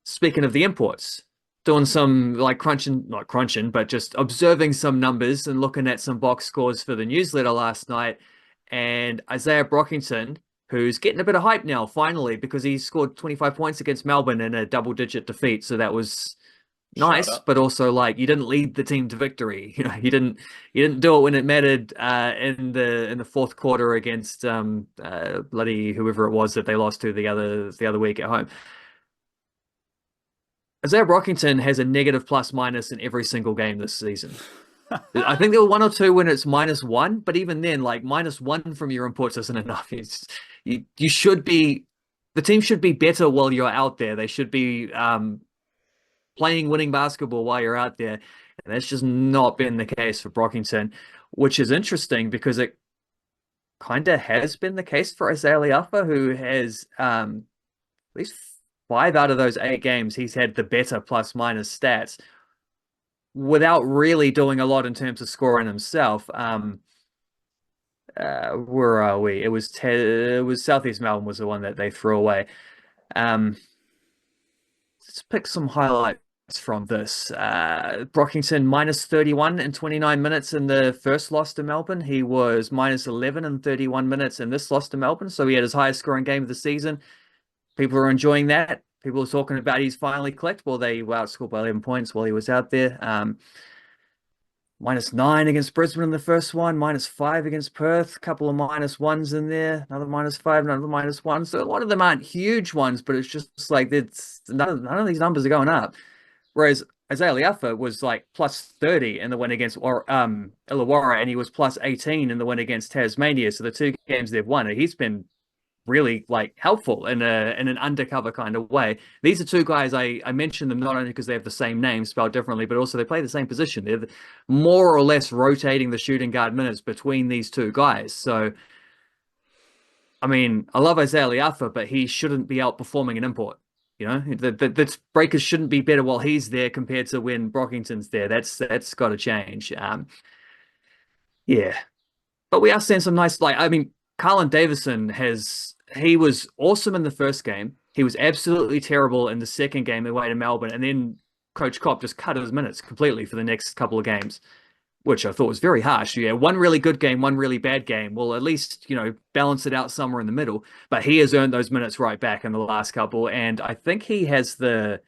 Speaking of the imports, doing some like not crunching, but just observing some numbers and looking at some box scores for the newsletter last night. And Isaiah Brockington, who's getting a bit of hype now, finally, because he scored 25 points against Melbourne in a double-digit defeat. So that was nice, but also like you didn't lead the team to victory. You didn't do it when it mattered in the fourth quarter against bloody whoever it was that they lost to the other week at home. Isaiah Brockington has a negative plus minus in every single game this season. I think there were 1 or 2 when it's -1, but even then, like -1 from your inputs isn't enough. The team should be better while you're out there. They should be playing winning basketball while you're out there. And that's just not been the case for Brockington, which is interesting because it kind of has been the case for Isaiah Le'afa, who has at least 5 out of those 8 games, he's had the better plus minus stats without really doing a lot in terms of scoring himself. Where are we? It was Southeast Melbourne was the one that they threw away. Let's pick some highlights from this. Brockington -31 in 29 minutes in the first loss to Melbourne. He was -11 in 31 minutes in this loss to Melbourne. So he had his highest scoring game of the season. People are enjoying that. People are talking about he's finally clicked. Well, they were outscored by 11 points while he was out there. -9 against Brisbane in the first one, -5 against Perth, a couple of -1s in there, another -5, another -1. So a lot of them aren't huge ones, but it's just like none of these numbers are going up. Whereas Isaiah Le'afa was like +30 in the win against Illawarra, and he was +18 in the win against Tasmania. So the 2 games they've won, he's been really like helpful in an undercover kind of way. These are 2 guys I mentioned them not only because they have the same name spelled differently, but also they play the same position. They're more or less rotating the shooting guard minutes between these 2 guys. So, I mean, I love Isaiah Le'afa, but he shouldn't be outperforming an import. The Breakers shouldn't be better while he's there compared to when Brockington's there. That's got to change. Yeah, but we are seeing some nice, Carlin Davison he was awesome in the first game. He was absolutely terrible in the second game away to Melbourne, and then Coach Kopp just cut his minutes completely for the next couple of games, which I thought was very harsh. Yeah, one really good game, one really bad game. Well, at least, balance it out somewhere in the middle. But he has earned those minutes right back in the last couple, and I think he has the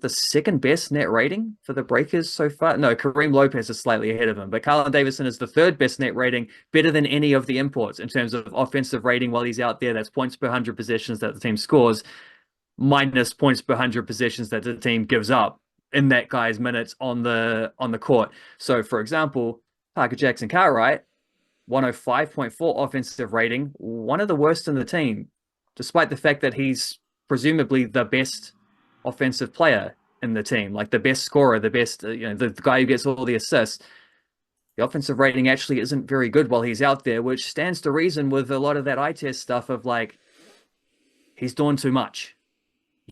second best net rating for the Breakers so far. No, Kareem Lopez is slightly ahead of him, but Carlin Davison is the third best net rating, better than any of the imports in terms of offensive rating while he's out there. That's points per 100 possessions that the team scores, minus points per 100 possessions that the team gives up in that guy's minutes on the court. So, for example, Parker Jackson Cartwright, 105.4 offensive rating, one of the worst in the team, despite the fact that he's presumably the best offensive player in the team, like the best scorer, the best, the guy who gets all the assists. The offensive rating actually isn't very good while he's out there, which stands to reason with a lot of that eye test stuff of like, he's doing too much.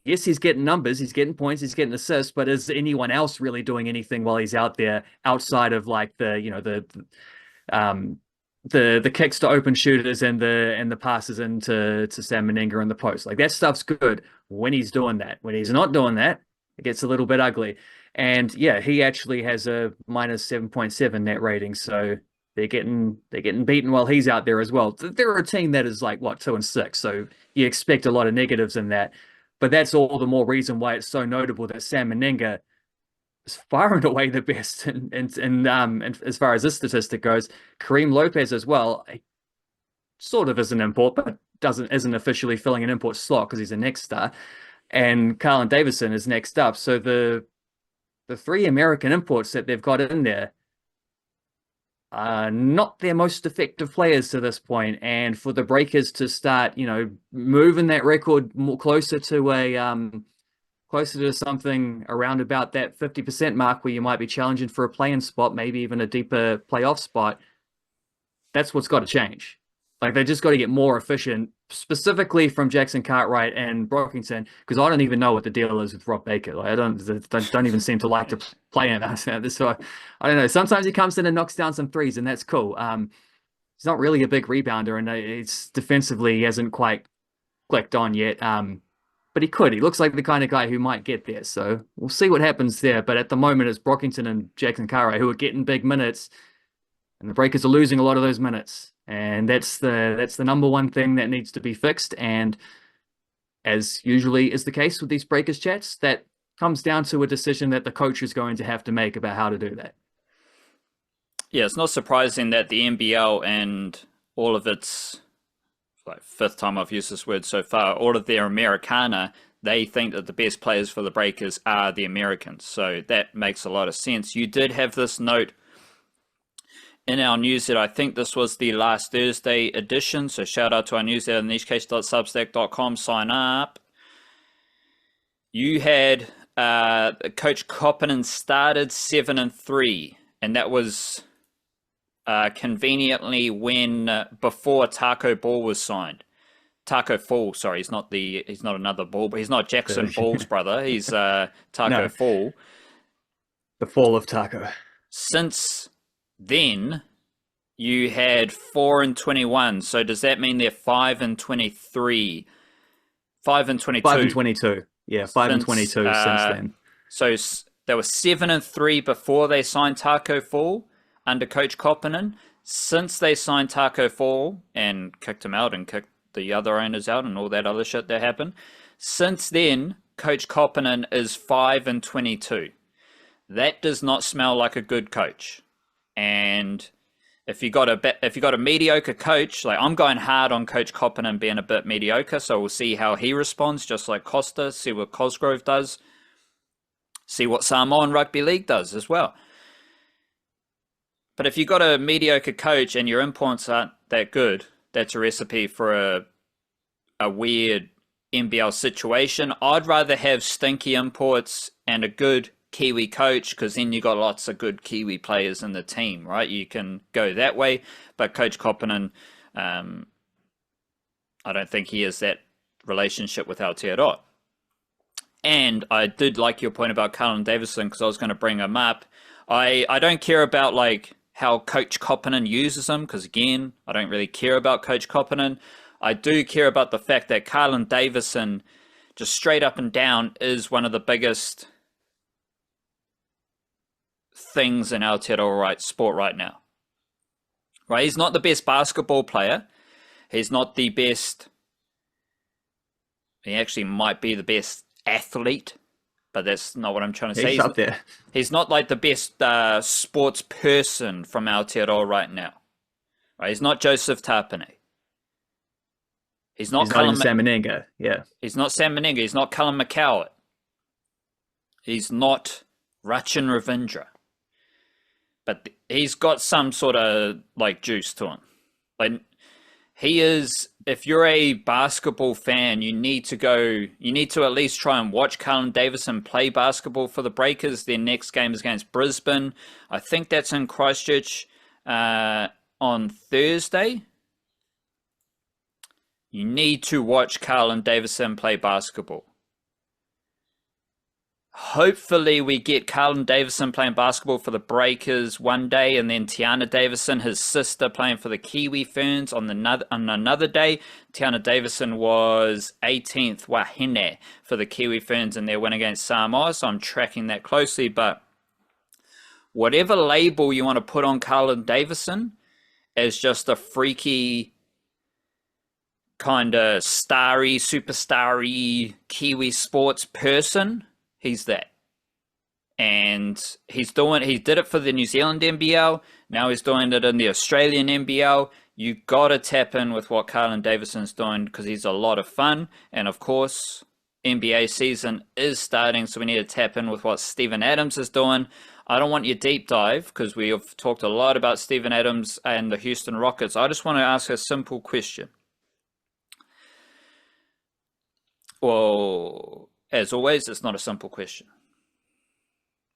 Yes, he's getting numbers, he's getting points, he's getting assists, but is anyone else really doing anything while he's out there outside of like the kicks to open shooters and the passes into Sam Meninga in the post? Like, that stuff's good when he's doing that. When he's not doing that, it gets a little bit ugly. And yeah, he actually has a minus 7.7 net rating, so they're getting beaten while he's out there as well. They're a team that is like 2-6, so you expect a lot of negatives in that. But that's all the more reason why it's so notable that Sam Meninga is far and away the best, and as far as this statistic goes. Kareem Lopez as well, sort of is an import, but isn't officially filling an import slot because he's a next star. And Carlin Davison is next up. So the three American imports that they've got in there are not their most effective players to this point. And for the Breakers to start, moving that record more closer to something around about that 50% mark where you might be challenging for a play-in spot, maybe even a deeper playoff spot, that's what's got to change. Like, they just got to get more efficient, specifically from Jackson Cartwright and Brockington, because I don't even know what the deal is with Rob Baker. Like, I don't even seem to like to play in us. So I don't know. Sometimes he comes in and knocks down some threes, and that's cool. He's not really a big rebounder, and it's defensively he hasn't quite clicked on yet. But he could. He looks like the kind of guy who might get there. So we'll see what happens there. But at the moment, it's Brockington and Jackson Cartwright who are getting big minutes, and the Breakers are losing a lot of those minutes. And that's the number one thing that needs to be fixed. And as usually is the case with these Breakers chats, that comes down to a decision that the coach is going to have to make about how to do that. Yeah, it's not surprising that the NBL and all of its, like, fifth time I've used this word so far, all of their Americana, they think that the best players for the Breakers are the Americans. So that makes a lot of sense. You did have this note in our newsletter. I think this was the last Thursday edition, so shout out to our newsletter, nichecase.substack.com. Sign up. You had Coach Koppinen started 7-3, and that was conveniently before Taco Ball was signed. Taco Fall, sorry, he's not another Ball, but he's not Jackson Ball's brother. He's Taco Fall. The fall of Taco. Since then, you had 4-21. So does that mean they're 5-23? 5-22. 5-22. Yeah, 5-22 since then. So they were 7-3 before they signed Taco Fall under Coach Koppinen. Since they signed Taco Fall and kicked him out and kicked the other owners out and all that other shit that happened, since then, Coach Koppinen is 5-22. That does not smell like a good coach. And if you got a mediocre coach, like, I'm going hard on Coach Koppinen being a bit mediocre, so we'll see how he responds, just like Kosta, see what Cosgrove does, see what Samoan Rugby League does as well. But if you got a mediocre coach and your imports aren't that good, that's a recipe for a weird NBL situation. I'd rather have stinky imports and a good Kiwi coach, because then you got lots of good Kiwi players in the team, right? You can go that way. But Coach Koppinen, I don't think he has that relationship with Aotearoa. And I did like your point about Carlin Davison, because I was going to bring him up. I don't care about, like, how Coach Koppinen uses him, because again, I don't really care about Coach Koppinen. I do care about the fact that Carlin Davison, just straight up and down, is one of the biggest things in Aotearoa sport right now. Right? He's not the best basketball player. He's not the best. He actually might be the best athlete, but that's not what I'm trying to say. He's up there. He's not like the best sports person from Aotearoa right now. Right? He's not Joseph Tapine. He's not Sam Meninga. Yeah. He's not Sam Meninga. He's not Callum McCowatt. He's not Rachin Ravindra. But he's got some sort of like juice to him. Like he is, if you're a basketball fan, you need to at least try and watch Carlin Davison play basketball for the Breakers. Their next game is against Brisbane. I think that's in Christchurch on Thursday. You need to watch Carlin Davison play basketball. Hopefully we get Carlin Davison playing basketball for the Breakers one day, and then Tiana Davison, his sister, playing for the Kiwi Ferns on another day. Tiana Davison was 18th wahine for the Kiwi Ferns in their win against Samoa, so I'm tracking that closely. But whatever label you want to put on Carlin Davison as just a freaky kind of superstarry Kiwi sports person, he's that. And he did it for the New Zealand NBL. Now he's doing it in the Australian NBL. You got to tap in with what Carlin Davison's doing because he's a lot of fun. And of course, NBA season is starting, so we need to tap in with what Steven Adams is doing. I don't want your deep dive because we have talked a lot about Steven Adams and the Houston Rockets. I just want to ask a simple question. Well, as always, it's not a simple question.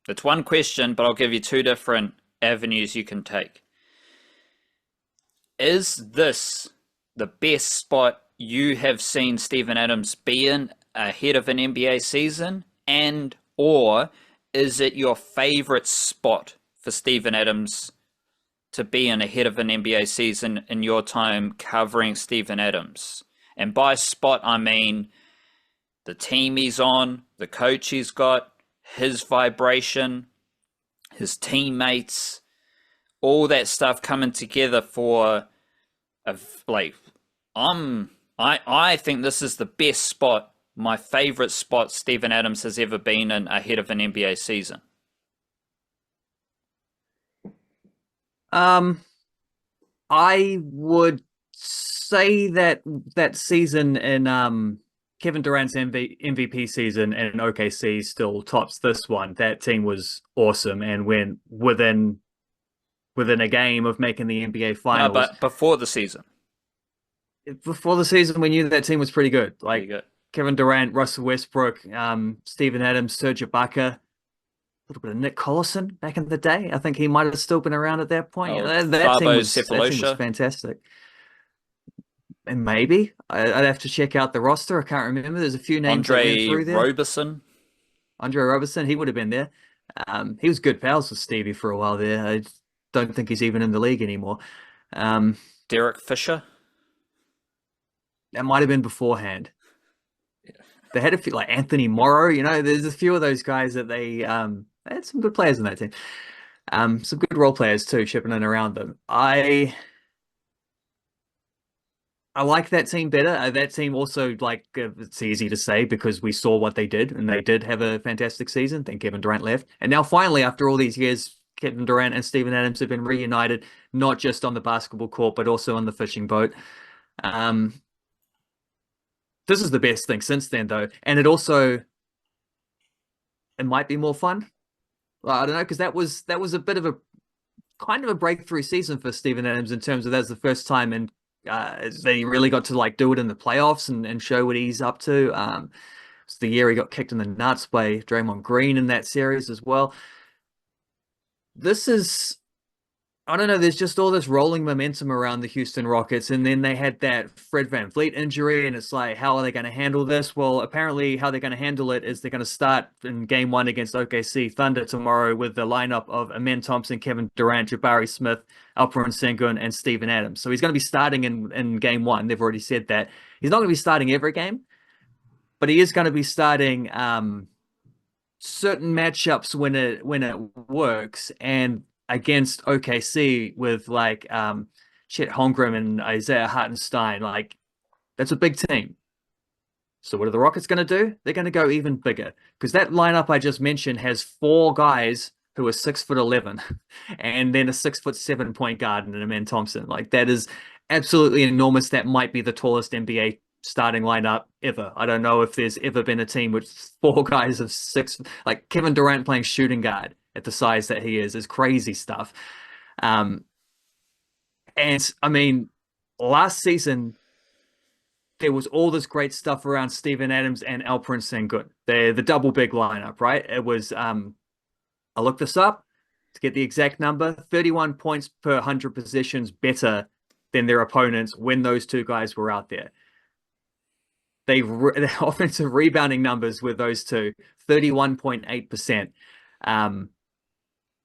It's one question, but I'll give you two different avenues you can take. Is this the best spot you have seen Steven Adams be in ahead of an NBA season? And or is it your favorite spot for Steven Adams to be in ahead of an NBA season in your time covering Steven Adams? And by spot, I mean the team he's on, the coach he's got, his vibration, his teammates, all that stuff coming together for I think this is the best spot, my favorite spot Steven Adams has ever been in ahead of an NBA season. I would say that season in Kevin Durant's MVP season and OKC still tops this one. That team was awesome and went within a game of making the NBA Finals. No, but before the season. Before the season, we knew that team was pretty good. Like pretty good. Kevin Durant, Russell Westbrook, Steven Adams, Serge Ibaka, a little bit of Nick Collison back in the day. I think he might have still been around at that point. That team was fantastic. And maybe I'd have to check out the roster. I can't remember. There's a few names Andre Roberson, he would have been there. He was good pals with Stevie for a while there. I don't think he's even in the league anymore. Derek Fisher. That might have been beforehand. Yeah. They had a few, like Anthony Morrow. There's a few of those guys that they had some good players in that team. Some good role players too, shipping in around them. I like that team better. That team also, it's easy to say because we saw what they did, and they did have a fantastic season. Then Kevin Durant left. And now finally, after all these years, Kevin Durant and Steven Adams have been reunited, not just on the basketball court, but also on the fishing boat. This is the best thing since then, though. And it might be more fun. I don't know, because that was a bit of a kind of a breakthrough season for Steven Adams in terms of that's the first time in that he really got to do it in the playoffs and show what he's up to. It's the year he got kicked in the nuts by Draymond Green in that series as well. This is I don't know. There's just all this rolling momentum around the Houston Rockets, and then they had that Fred VanVleet injury, and it's like, how are they going to handle this? Well, apparently, how they're going to handle it is they're going to start in Game 1 against OKC Thunder tomorrow with the lineup of Amen Thompson, Kevin Durant, Jabari Smith, Alperen Sengun, and Steven Adams. So he's going to be starting in Game 1. They've already said that he's not going to be starting every game, but he is going to be starting certain matchups when it works, and against OKC with like Chet Holmgren and Isaiah Hartenstein, like that's a big team. So what are the Rockets going to do? They're going to go even bigger because that lineup I just mentioned has four guys who are 6'11", and then a 6'7" point guard and a man Thompson. Like that is absolutely enormous. That might be the tallest NBA starting lineup ever. I don't know if there's ever been a team with four guys of six, like Kevin Durant playing shooting guard at the size that he is crazy stuff. Um, and I mean, last season there was all this great stuff around Steven Adams and Alperen Sengun. The double big lineup, right? It was I looked this up to get the exact number, 31 points per 100 possessions better than their opponents when those two guys were out there. The offensive rebounding numbers with those two, 31.8%.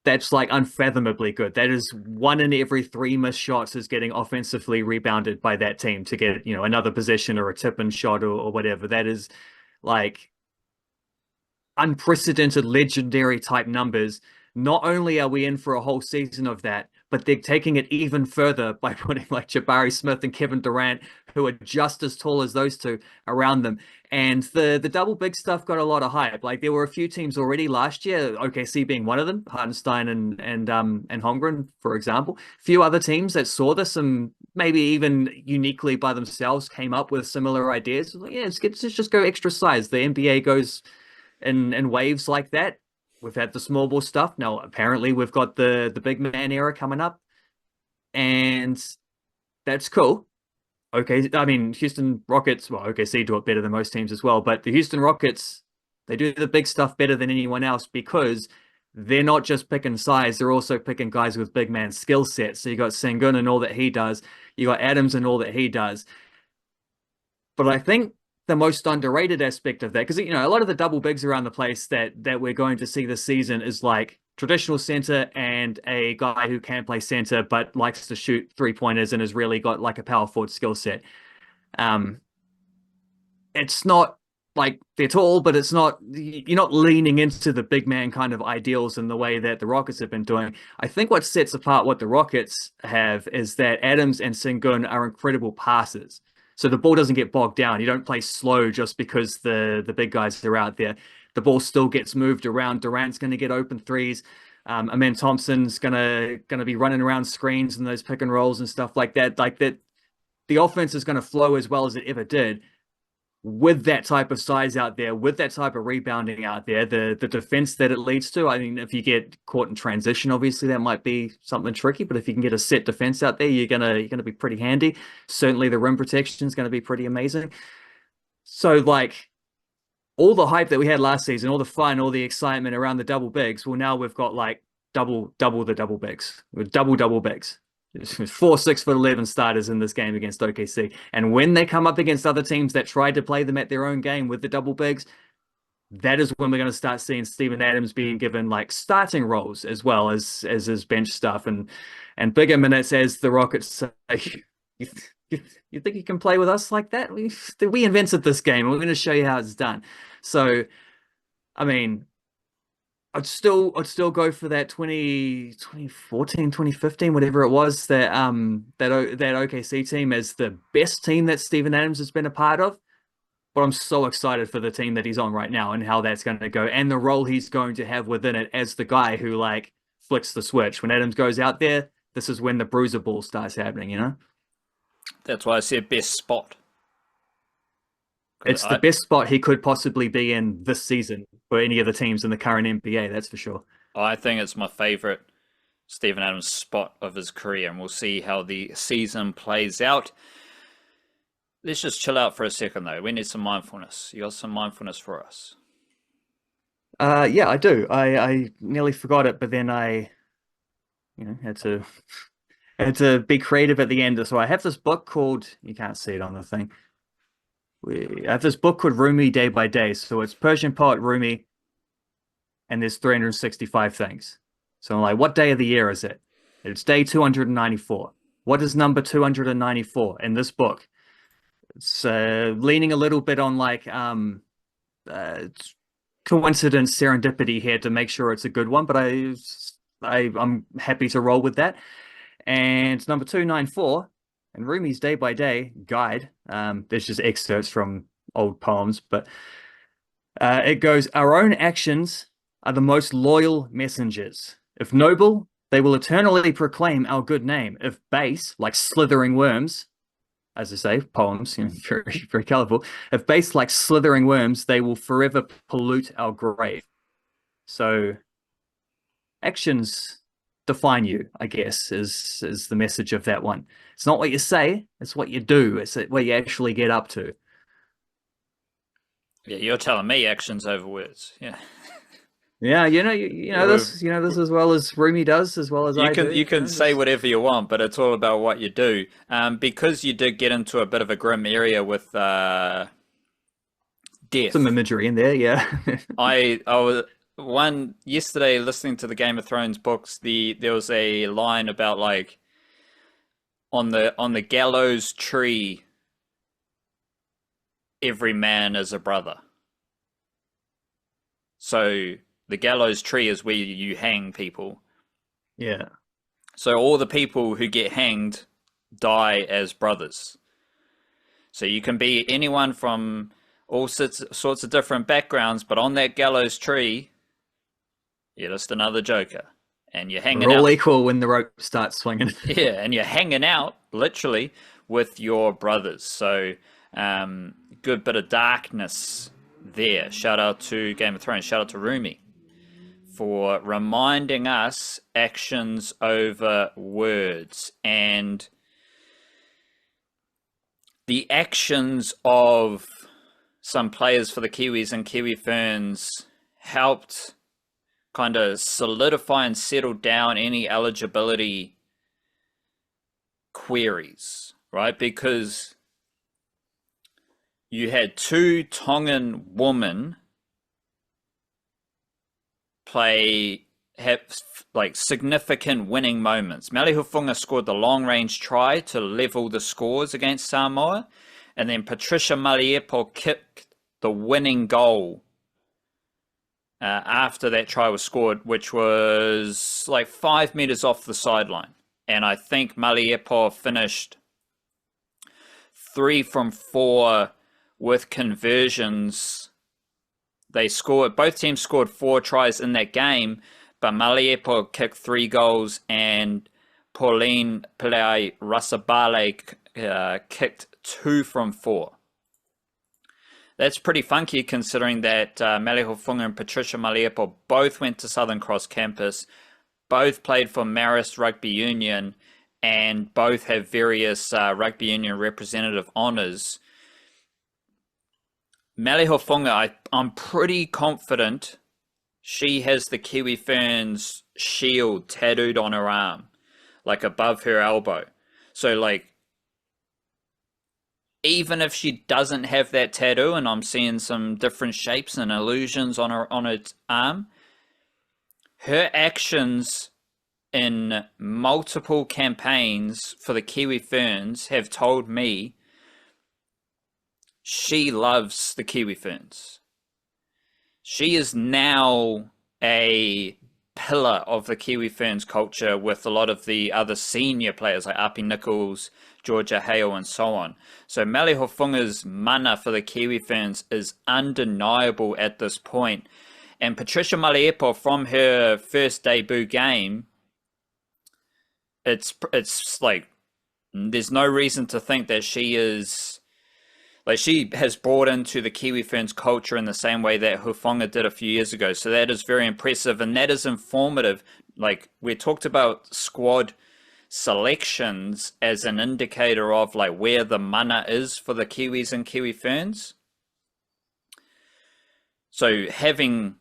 That's like unfathomably good. That is one in every three missed shots is getting offensively rebounded by that team to get, another possession or a tip-in shot or whatever. That is like unprecedented, legendary type numbers. Not only are we in for a whole season of that, but they're taking it even further by putting like Jabari Smith and Kevin Durant, who are just as tall as those two, around them. And the double big stuff got a lot of hype. Like there were a few teams already last year, OKC being one of them, Hartenstein and Holmgren, for example. A few other teams that saw this and maybe even uniquely by themselves came up with similar ideas. Like, yeah, let's just go extra size. The NBA goes in waves like that. We've had the small ball stuff. Now, apparently, we've got the big man era coming up, and that's cool. Okay, I mean, Houston Rockets, well, OKC do it better than most teams as well, but the Houston Rockets, they do the big stuff better than anyone else because they're not just picking size, they're also picking guys with big man skill sets. So you got Sengun and all that he does, you got Adams and all that he does. But I think the most underrated aspect of that, because a lot of the double bigs around the place that we're going to see this season is like traditional center and a guy who can play center but likes to shoot 3-pointers and has really got like a power forward skill set. It's not like they're tall, but you're not leaning into the big man kind of ideals in the way that the Rockets have been doing. I think what sets apart what the Rockets have is that Adams and Sengun are incredible passers. So the ball doesn't get bogged down. You don't play slow just because the big guys are out there. The ball still gets moved around. Durant's going to get open threes. Amen Thompson's gonna be running around screens and those pick and rolls and stuff like that. Like that, the offense is going to flow as well as it ever did with that type of size out there, with that type of rebounding out there, the defense that it leads to. I mean, if you get caught in transition, obviously that might be something tricky, but if you can get a set defense out there, you're gonna be pretty handy. Certainly the rim protection is gonna be pretty amazing. So like all the hype that we had last season, all the fun, all the excitement around the double bigs, well now we've got like double the double bigs. With double bigs. There's 4 6'11" starters in this game against OKC. And when they come up against other teams that tried to play them at their own game with the double bigs, that is when we're going to start seeing Steven Adams being given like starting roles as well as his bench stuff and bigger minutes as the Rockets say, you, you think you can play with us like that? We invented this game. We're going to show you how it's done. So, I mean, I'd still go for that 2014, 2015, whatever it was, that OKC team as the best team that Steven Adams has been a part of. But I'm so excited for the team that he's on right now and how that's going to go and the role he's going to have within it as the guy who like flicks the switch. When Adams goes out there, this is when the bruiser ball starts happening, That's why I said best spot. It's the best spot he could possibly be in this season for any of the teams in the current NBA, that's for sure. I think it's my favorite Steven Adams spot of his career, and we'll see how the season plays out. Let's just chill out for a second, though. We need some mindfulness. You got some mindfulness for us? Yeah, I do. I nearly forgot it, but then I had to be creative at the end. So I have this book called, you can't see it on the thing. We have this book called Rumi Day by Day. So it's Persian poet Rumi, and there's 365 things. So I'm like, what day of the year is it? It's day 294. What is number 294 in this book? It's leaning a little bit on like coincidence, serendipity here to make sure it's a good one, but I'm happy to roll with that. And number 294, and Rumi's Day by Day guide. There's just excerpts from old poems, but it goes, our own actions are the most loyal messengers. If noble, they will eternally proclaim our good name. If base, like slithering worms, as I say, poems, very, very colorful. If base like slithering worms, they will forever pollute our grave. So actions define you, I guess, is the message of that one. It's not what you say, it's what you do. It's what you actually get up to. Yeah, you're telling me actions over words. Yeah. Yeah, you know this as well as Rumi does, as well as I do. You can say whatever you want, but it's all about what you do. Because you did get into a bit of a grim area with death. Some imagery in there, yeah. I was yesterday listening to the Game of Thrones books. There was a line about like on the gallows tree, every man is a brother. So the gallows tree is where you hang people. Yeah. So all the people who get hanged die as brothers. So you can be anyone from all sorts of different backgrounds, but on that gallows tree, you're just another joker. And you're hanging out. We're all equal when the rope starts swinging. Yeah, and you're hanging out, literally, with your brothers. So, good bit of darkness there. Shout out to Game of Thrones. Shout out to Rumi for reminding us actions over words. And the actions of some players for the Kiwis and Kiwi Ferns helped kind of solidify and settle down any eligibility queries, right? Because you had two Tongan women have like significant winning moments. Malihufunga scored the long-range try to level the scores against Samoa, and then Patricia Maliepo kicked the winning goal after that try was scored, which was like 5 meters off the sideline. And I think Maliepo finished 3 from 4 with conversions. Both teams scored 4 tries in that game, but Maliepo kicked 3 goals and Pauline Peleai Rasabale kicked 2 from 4. That's pretty funky considering that Malihufunga and Patricia Maliepo both went to Southern Cross campus, both played for Marist Rugby Union, and both have various rugby union representative honours. Malihufunga, I'm pretty confident she has the Kiwi Ferns shield tattooed on her arm, like above her elbow. So like, even if she doesn't have that tattoo, and I'm seeing some different shapes and illusions on her arm, her actions in multiple campaigns for the Kiwi Ferns have told me she loves the Kiwi Ferns. She is now a pillar of the Kiwi Ferns culture with a lot of the other senior players like Api Nichols, Georgia Hale, and so on. So Malihufunga's mana for the Kiwi Ferns is undeniable at this point. And Patricia Maliepo, from her first debut game, it's like there's no reason to think that she has brought into the Kiwi Ferns culture in the same way that Hufunga did a few years ago. So that is very impressive, and that is informative. Like, we talked about squad selections as an indicator of like where the mana is for the Kiwis and Kiwi Ferns. So having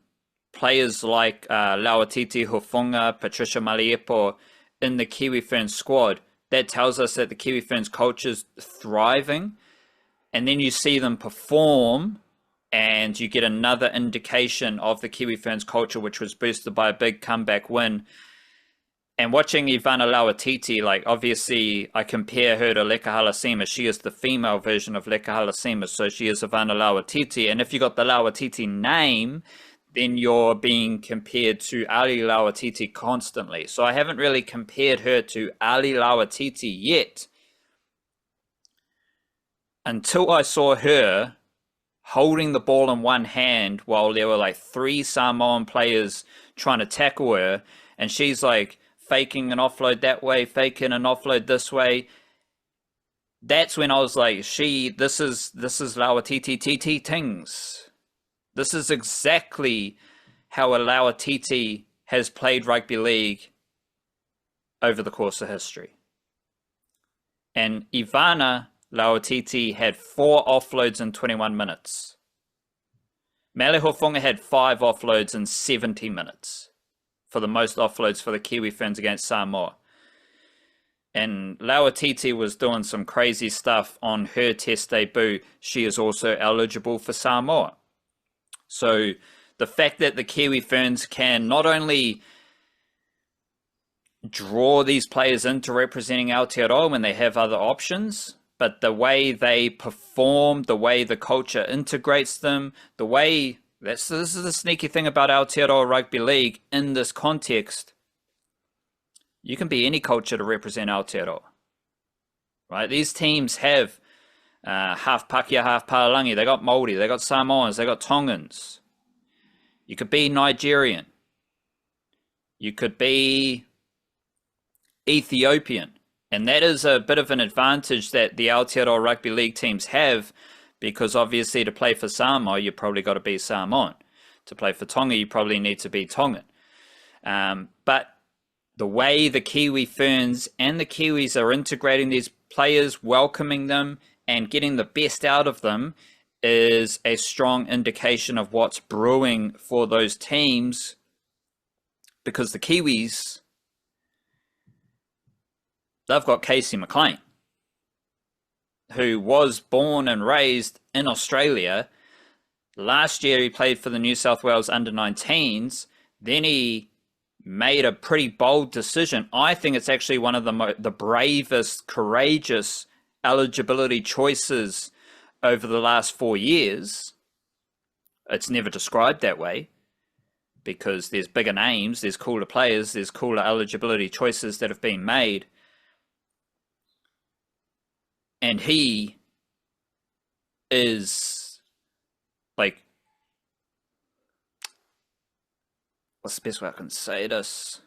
players like Lauatiti Hufunga, Patricia Maliepo in the Kiwi Ferns squad, that tells us that the Kiwi Ferns culture is thriving. And then you see them perform, and you get another indication of the Kiwi Ferns culture, which was boosted by a big comeback win. And watching Ivana Lauatiti, like, obviously I compare her to Leka Halasima. She is the female version of Leka Halasima, so she is Ivana Lauatiti. And if you got the Lauatiti name, then you're being compared to Ali Lauatiti constantly. So I haven't really compared her to Ali Lauatiti yet, until I saw her holding the ball in one hand while there were like 3 Samoan players trying to tackle her, and she's like faking an offload that way, faking an offload this way. That's when I was like, this is Lauatiti TT Tings. This is exactly how a Lauatiti has played rugby league over the course of history. And Ivana Lauatiti had 4 offloads in 21 minutes. Mele Hofunga had 5 offloads in 70 minutes for the most offloads for the Kiwi Ferns against Samoa. And Lauatiti was doing some crazy stuff on her test debut. She is also eligible for Samoa. So the fact that the Kiwi Ferns can not only draw these players into representing Aotearoa when they have other options, but the way they perform, the way the culture integrates them, the way... This is the sneaky thing about Aotearoa Rugby League in this context. You can be any culture to represent Aotearoa. Right? These teams have half Pakeha, half Palangi. They got Māori, they got Samoans, they got Tongans. You could be Nigerian. You could be Ethiopian. And that is a bit of an advantage that the Aotearoa Rugby League teams have, because obviously to play for Samoa, you probably got to be Samoan. To play for Tonga, you probably need to be Tongan. But the way the Kiwi Ferns and the Kiwis are integrating these players, welcoming them, and getting the best out of them is a strong indication of what's brewing for those teams, because the Kiwis, they've got Casey McLean, who was born and raised in Australia. Last year he played for the New South Wales under-19s. Then he made a pretty bold decision. I think it's actually one of the bravest, courageous eligibility choices over the last 4 years. It's never described that way, because there's bigger names, there's cooler players, there's cooler eligibility choices that have been made. And he is, like, what's the best way I can say this?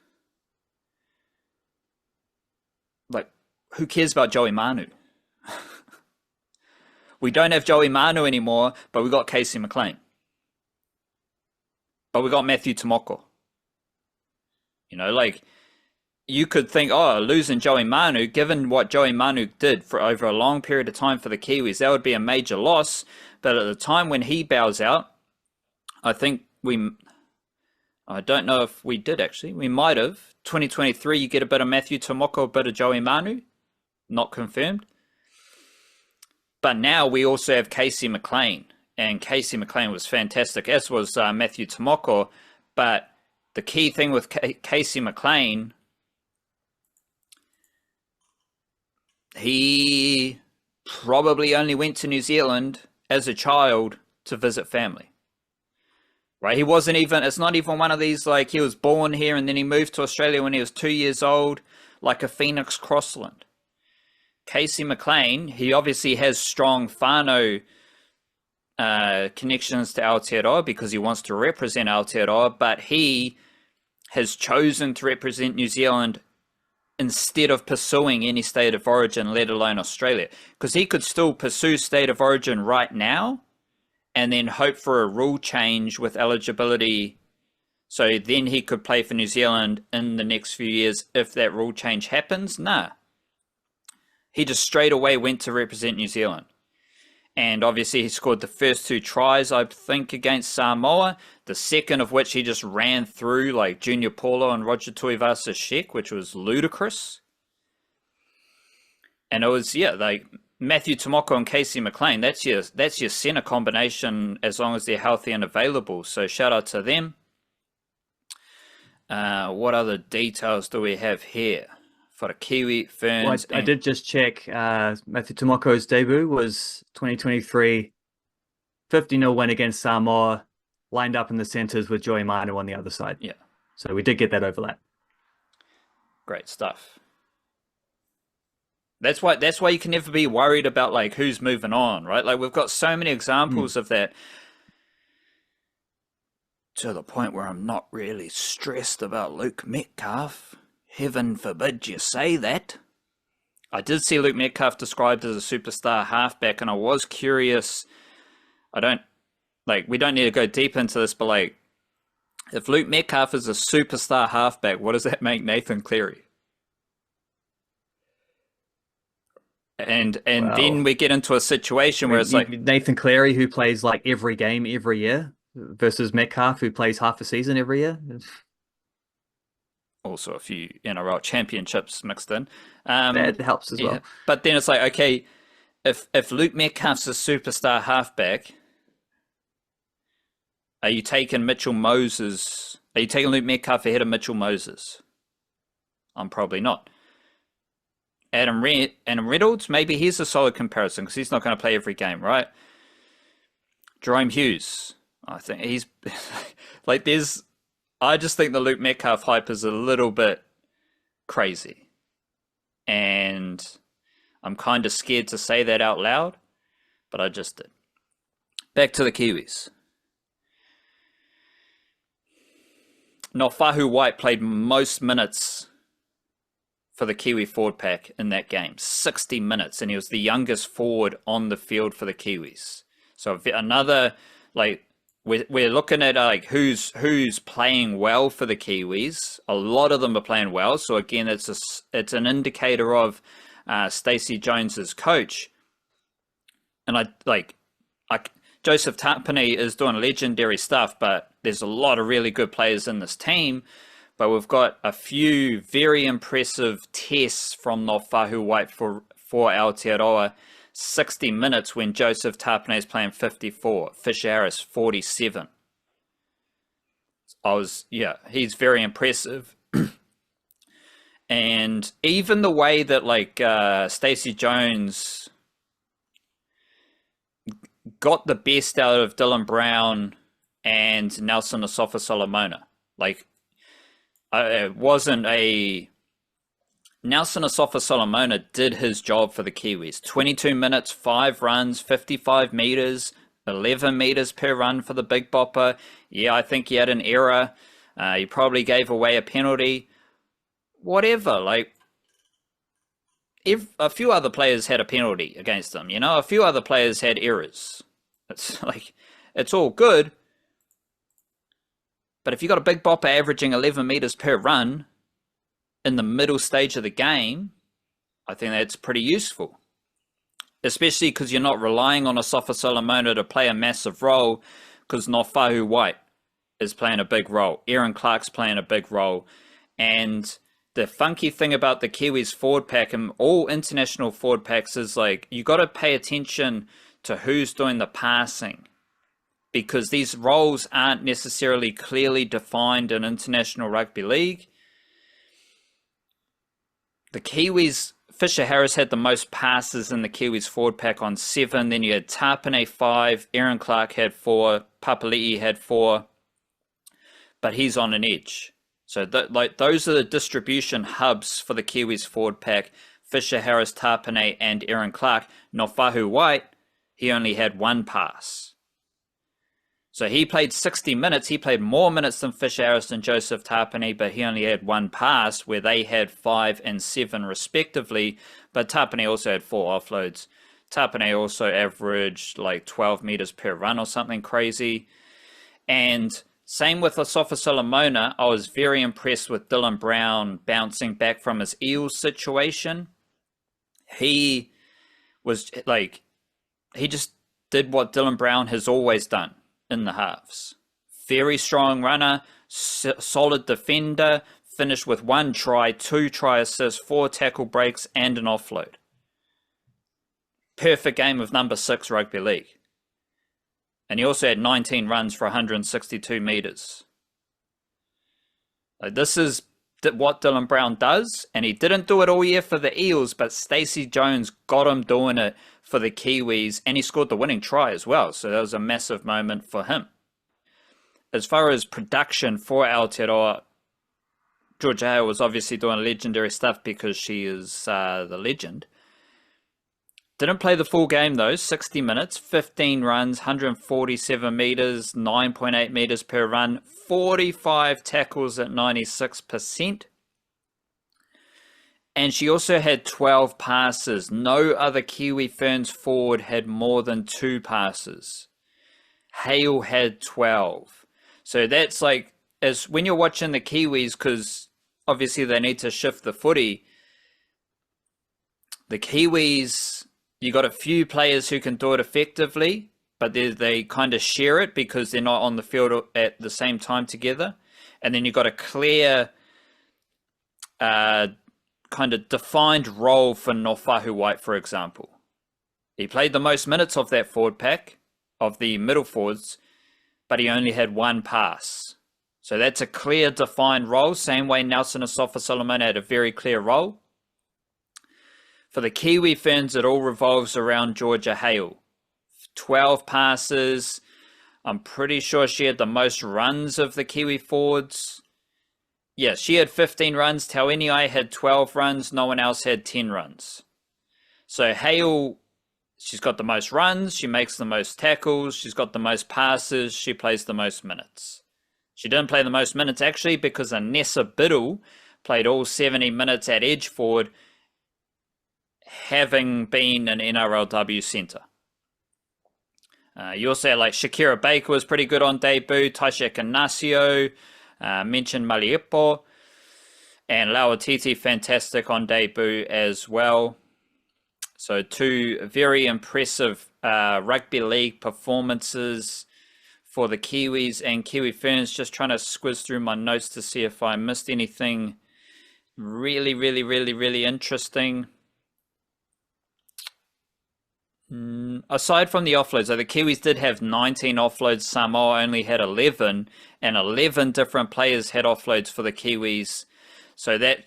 Like, who cares about Joey Manu? We don't have Joey Manu anymore, but we got Casey McLean. But we got Matthew Tomoko. You know, like, you could think, oh, losing Joey Manu, given what Joey Manu did for over a long period of time for the Kiwis, that would be a major loss. But at the time when he bows out, I think I don't know if we did actually, we might have. 2023, you get a bit of Matthew Tomoko, a bit of Joey Manu, not confirmed. But now we also have Casey McLean, and Casey McLean was fantastic, as was Matthew Tomoko. But the key thing with Casey McLean, he probably only went to New Zealand as a child to visit family. Right? He wasn't even, it's not even one of these, like, he was born here and then he moved to Australia when he was 2 years old, like a Phoenix Crossland. Casey McLean, he obviously has strong whānau connections to Aotearoa because he wants to represent Aotearoa, but he has chosen to represent New Zealand instead of pursuing any state of origin, let alone Australia. Because he could still pursue state of origin right now and then hope for a rule change with eligibility, so then he could play for New Zealand in the next few years if that rule change happens. Nah. He just straight away went to represent New Zealand. And obviously he scored the first 2 tries, I think, against Samoa. The second of which he just ran through like Junior Paulo and Roger Tuivasa-Sheck, which was ludicrous. And it was, like Matthew Tomoko and Casey McLean. That's your center combination as long as they're healthy and available. So shout out to them. What other details do we have here for the Kiwi Ferns? Well, I did just check. Matthew Tomoko's debut was 2023 50-0 win against Samoa, lined up in the centers with Joey Manu on the other side. Yeah. So we did get that overlap. Great stuff. That's why you can never be worried about like who's moving on, right? Like we've got so many examples of that, to the point where I'm not really stressed about Luke Metcalf. Heaven forbid you say that. I did see Luke Metcalf described as a superstar halfback, and I was curious. We don't need to go deep into this, but like, if Luke Metcalf is a superstar halfback, what does that make Nathan Cleary? And then we get into a situation where it's like Nathan Cleary, who plays like every game every year, versus Metcalf, who plays half a season every year. Also a few NRL championships mixed in. That helps as well. But then it's like, okay, if Luke Metcalf's a superstar halfback, are you taking Mitchell Moses? Are you taking Luke Metcalf ahead of Mitchell Moses? I'm probably not. Adam Reynolds, maybe he's a solid comparison because he's not going to play every game, right? Jerome Hughes, I think he's like I just think the Luke Metcalf hype is a little bit crazy. And I'm kind of scared to say that out loud, but I just did. Back to the Kiwis. Nofahu White played most minutes for the Kiwi forward pack in that game, 60 minutes, and he was the youngest forward on the field for the Kiwis. So another, like, we're looking at like who's playing well for the Kiwis. A lot of them are playing well. So again, it's an indicator of Stacey Jones's coach. And Joseph Tapine is doing legendary stuff, but there's a lot of really good players in this team. But we've got a few very impressive tests from Nofahu White for Aotearoa. 60 minutes when Joseph Tapine is playing 54. Fisher Harris, 47. He's very impressive. And even the way that Stacey Jones got the best out of Dylan Brown and Nelson Asofa-Solomona. Nelson Asofa-Solomona did his job for the Kiwis. 22 minutes, 5 runs, 55 meters, 11 meters per run for the Big Bopper. Yeah, I think he had an error. He probably gave away a penalty. Whatever, a few other players had a penalty against them, a few other players had errors. It's all good. But if you got a Big Bopper averaging 11 meters per run in the middle stage of the game, I think that's pretty useful. Especially because you're not relying on Asofa-Solomona to play a massive role, because Nofahu White is playing a big role. Aaron Clark's playing a big role. And the funky thing about the Kiwis forward pack and all international forward packs is you got to pay attention to who's doing the passing, because these roles aren't necessarily clearly defined in international rugby league. The Kiwis, Fisher Harris had the most passes in the Kiwis forward pack on 7. Then you had Tapine 5, Aaron Clark had 4, Papali'i had 4, but he's on an edge. So those are the distribution hubs for the Kiwis forward pack: Fisher Harris, Tapine, and Aaron Clark. Nofahu White, he only had 1 pass. So he played 60 minutes. He played more minutes than Fisher Harris and Joseph Tapine, but he only had 1 pass, where they had 5 and 7 respectively. But Tapine also had 4 offloads. Tapine also averaged 12 meters per run or something crazy. And same with Asofa-Solomona. I was very impressed with Dylan Brown bouncing back from his Eels situation. He was did what Dylan Brown has always done in the halves. Very strong runner, solid defender, finished with 1 try, 2 try assists, 4 tackle breaks, and an offload. Perfect game of number 6 rugby league. And he also had 19 runs for 162 metres. This is what Dylan Brown does, and he didn't do it all year for the Eels, but Stacey Jones got him doing it for the Kiwis, and he scored the winning try as well, so that was a massive moment for him. As far as production for Aotearoa, Georgia Hale was obviously doing legendary stuff because she is the legend. Didn't play the full game though, 60 minutes, 15 runs, 147 metres, 9.8 metres per run, 45 tackles at 96%. And she also had 12 passes. No other Kiwi Ferns forward had more than 2 passes. Hale had 12. So that's like, as when you're watching the Kiwis, because obviously they need to shift the footy, the Kiwis, you got a few players who can do it effectively, but they kind of share it because they're not on the field at the same time together. And then you got a clear kind of defined role for Nofahu White, for example. He played the most minutes of that forward pack, of the middle forwards, but he only had 1 pass. So that's a clear defined role, same way Nelson Asofa-Solomon had a very clear role. For the Kiwi Ferns, it all revolves around Georgia Hale. 12 passes. I'm pretty sure she had the most runs of the Kiwi forwards. Yes, she had 15 runs. Tauiniai had 12 runs. No one else had 10 runs. So Hale, she's got the most runs. She makes the most tackles. She's got the most passes. She plays the most minutes. She didn't play the most minutes actually because Anessa Biddle played all 70 minutes at edge forward, having been an NRLW centre. You also had like Shakira Baker was pretty good on debut, Taisha Canasio, mentioned Maliepo, and Lauatiti fantastic on debut as well. So 2 very impressive rugby league performances for the Kiwis and Kiwi Ferns. Just trying to squiz through my notes to see if I missed anything really interesting. Aside from the offloads, so the Kiwis did have 19 offloads, Samoa only had 11, and 11 different players had offloads for the Kiwis. So that,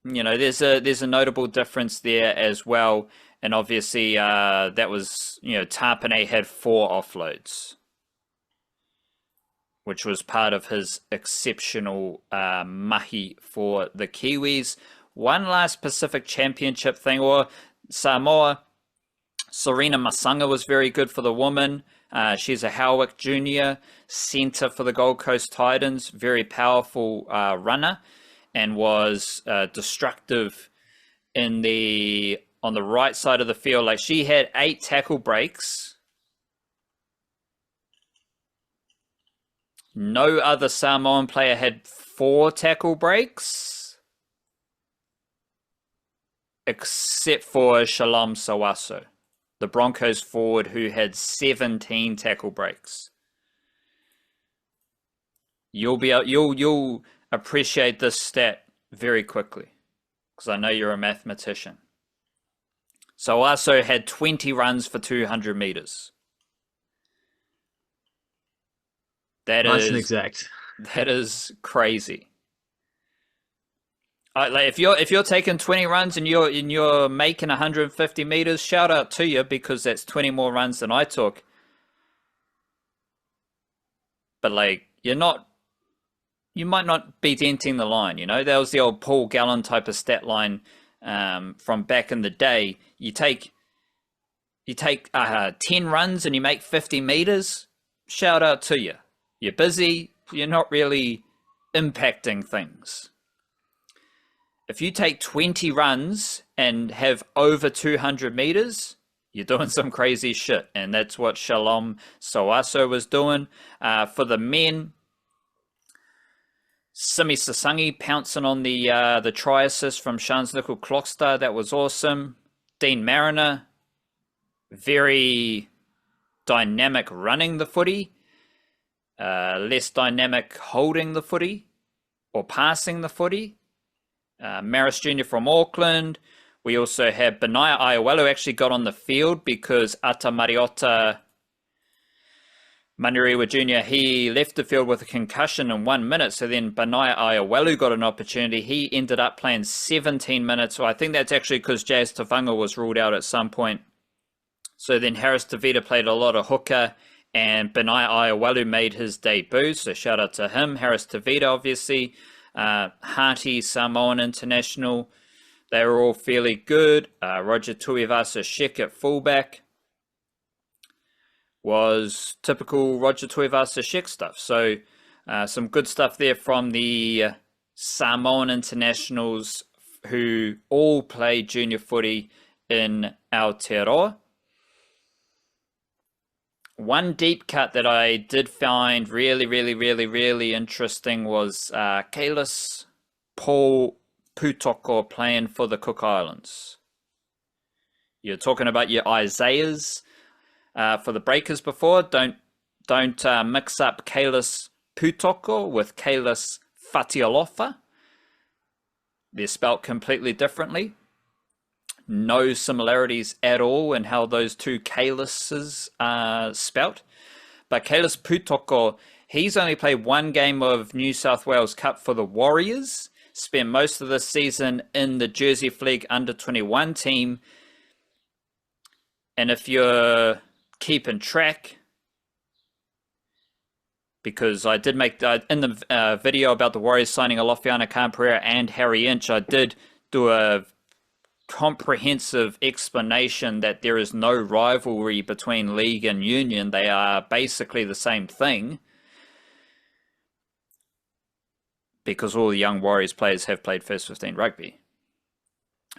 you know, there's a notable difference there as well. And obviously, that was, you know, Tapane had 4 offloads, which was part of his exceptional mahi for the Kiwis. One last Pacific Championship thing, or Samoa. Serena Masanga was very good for the woman. She's a Howick Junior, centre for the Gold Coast Titans, very powerful runner, and was destructive on the right side of the field. Like, she had 8 tackle breaks. No other Samoan player had 4 tackle breaks, except for Shalom Sawaso, the Broncos forward, who had 17 tackle breaks. You'll appreciate this stat very quickly, because I know you're a mathematician. Sawaso had 20 runs for 200 meters. Nice and exact. That is crazy. Like, if you're taking 20 runs and you're making 150 meters, shout out to you, because that's 20 more runs than I took. But like, you might not be denting the line. You know, that was the old Paul Gallen type of stat line from back in the day. You take 10 runs and you make 50 meters. Shout out to you. You're busy. You're not really impacting things. If you take 20 runs and have over 200 meters, you're doing some crazy shit. And that's what Shalom Sawaso was doing. For the men, Simi Sasangi pouncing on the try assist from Shans Nickel Clockstar. That was awesome. Dean Mariner very dynamic running the footy, less dynamic holding the footy or passing the footy. Maris Jr. from Auckland. We also have Benaya Aiawelu actually got on the field because Ata Mariota Manirewa Jr., he left the field with a concussion in 1 minute. So then Benaya Aiawelu got an opportunity. He ended up playing 17 minutes. So I think that's actually because Jazz Tavanga was ruled out at some point. So then Harris Tavita played a lot of hooker and Benaya Aiawelu made his debut. So shout out to him. Harris Tavita, obviously. Hearty, Samoan International. They were all fairly good. Roger Tuivasa-Sheck at fullback was typical Roger Tuivasa-Sheck stuff. So some good stuff there from the Samoan internationals who all play junior footy in Aotearoa. One deep cut that I did find really interesting was Kalis Paul Putoko playing for the Cook Islands. You're talking about your Isaiahs for the Breakers before. Don't mix up Kalis Putoko with Kalis Fatialofa. They're spelt completely differently. No similarities at all in how those two Kalises are spelt. But Kalis Putoko, he's only played one game of New South Wales Cup for the Warriors, spent most of the season in the Jersey Flegg under-21 team. And if you're keeping track, because I did make, in the video about the Warriors signing Alofiana Khan-Pereira and Harry Inch, I did do a comprehensive explanation that there is no rivalry between league and union. They are basically the same thing because all the young Warriors players have played first 15 rugby.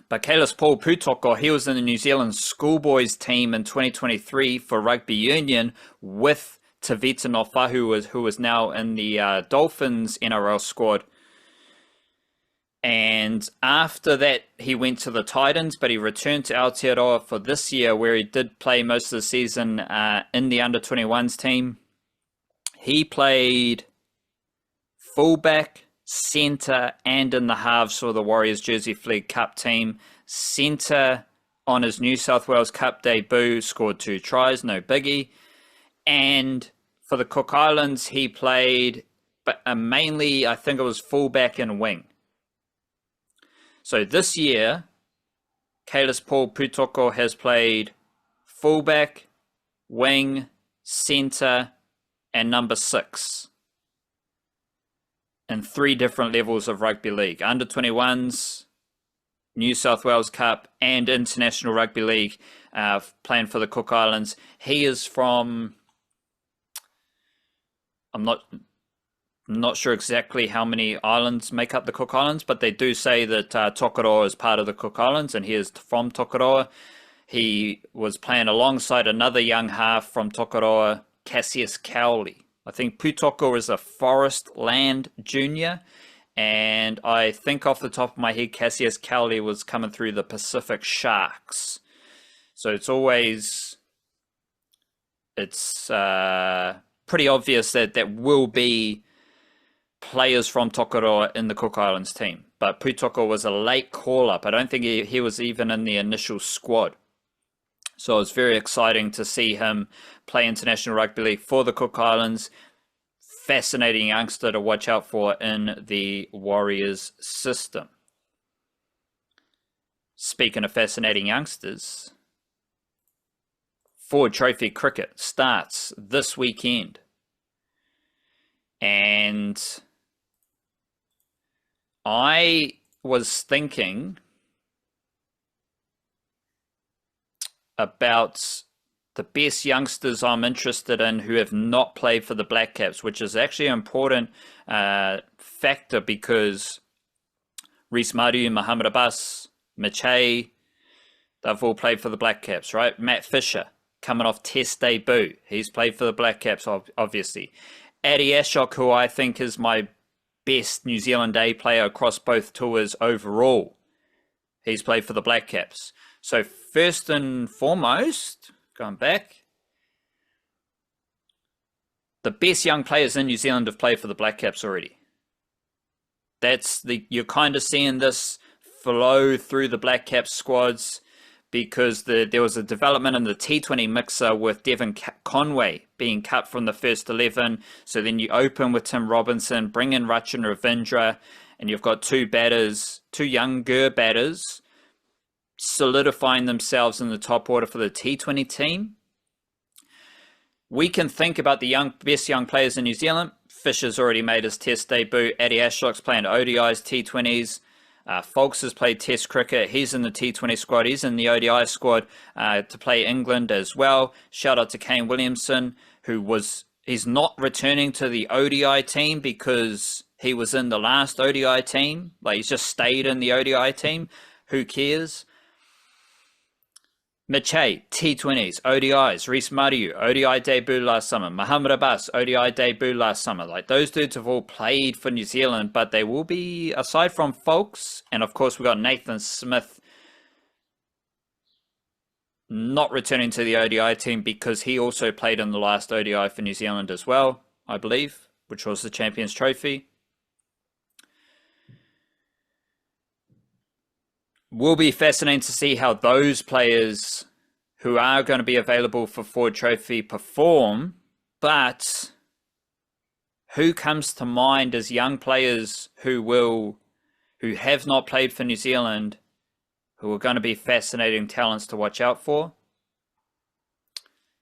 But Kalis Paul Putoko, he was in the New Zealand schoolboys team in 2023 for rugby union with Tavita Nofahu, who was now in the Dolphins NRL squad. And after that, he went to the Titans, but he returned to Aotearoa for this year, where he did play most of the season in the under-21s team. He played fullback, centre, and in the halves for the Warriors Jersey Flegg Cup team. Centre on his New South Wales Cup debut, scored 2 tries, no biggie. And for the Cook Islands, he played, but mainly, I think it was fullback and wing. So this year, Kalis Paul Putoko has played fullback, wing, centre, and number 6 in 3 different levels of rugby league. Under-21s, New South Wales Cup, and International Rugby League, playing for the Cook Islands. He is from, I'm not sure exactly how many islands make up the Cook Islands, but they do say that Tokoroa is part of the Cook Islands, and he is from Tokoroa. He was playing alongside another young half from Tokoroa, Cassius Cowley. I think Putoko is a Forest Land junior, and I think off the top of my head, Cassius Cowley was coming through the Pacific Sharks. So it's pretty obvious that that will be players from Tokoroa in the Cook Islands team. But Putoko was a late call-up. I don't think he was even in the initial squad. So it was very exciting to see him play International Rugby League for the Cook Islands. Fascinating youngster to watch out for in the Warriors system. Speaking of fascinating youngsters, Ford Trophy Cricket starts this weekend. And I was thinking about the best youngsters I'm interested in who have not played for the Blackcaps, which is actually an important factor because Reece Madu, Muhammad Abbas, Mache, they've all played for the Blackcaps, right? Matt Fisher, coming off test debut. He's played for the Blackcaps, obviously. Adi Ashok, who I think is my best New Zealand A player across both tours overall. He's played for the Blackcaps. So first and foremost, Going back. The best young players in New Zealand have played for the Blackcaps already. You're kind of seeing this flow through the Blackcaps squads because there was a development in the T20 mixer with Devon Conway being cut from the first 11. So then you open with Tim Robinson, bring in Rachin Ravindra, and you've got two younger batters solidifying themselves in the top order for the T20 team. We can think about the best young players in New Zealand. Fisher's already made his test debut. Eddie Ashlock's playing ODIs, T20s. Folks has played test cricket. He's in the T20 squad. He's in the ODI squad to play England as well. Shout out to Kane Williamson, he's not returning to the ODI team because he was in the last ODI team. Like, he's just stayed in the ODI team. Who cares? Mache, T20s, ODIs, Reece Mariu, ODI debut last summer, Muhammad Abbas, ODI debut last summer. Like, those dudes have all played for New Zealand, but they will be, aside from Folks, and of course we've got Nathan Smith not returning to the ODI team because he also played in the last ODI for New Zealand as well, I believe, which was the Champions Trophy. Will be fascinating to see how those players who are going to be available for Ford Trophy perform, but who comes to mind as young players who have not played for New Zealand, who are going to be fascinating talents to watch out for?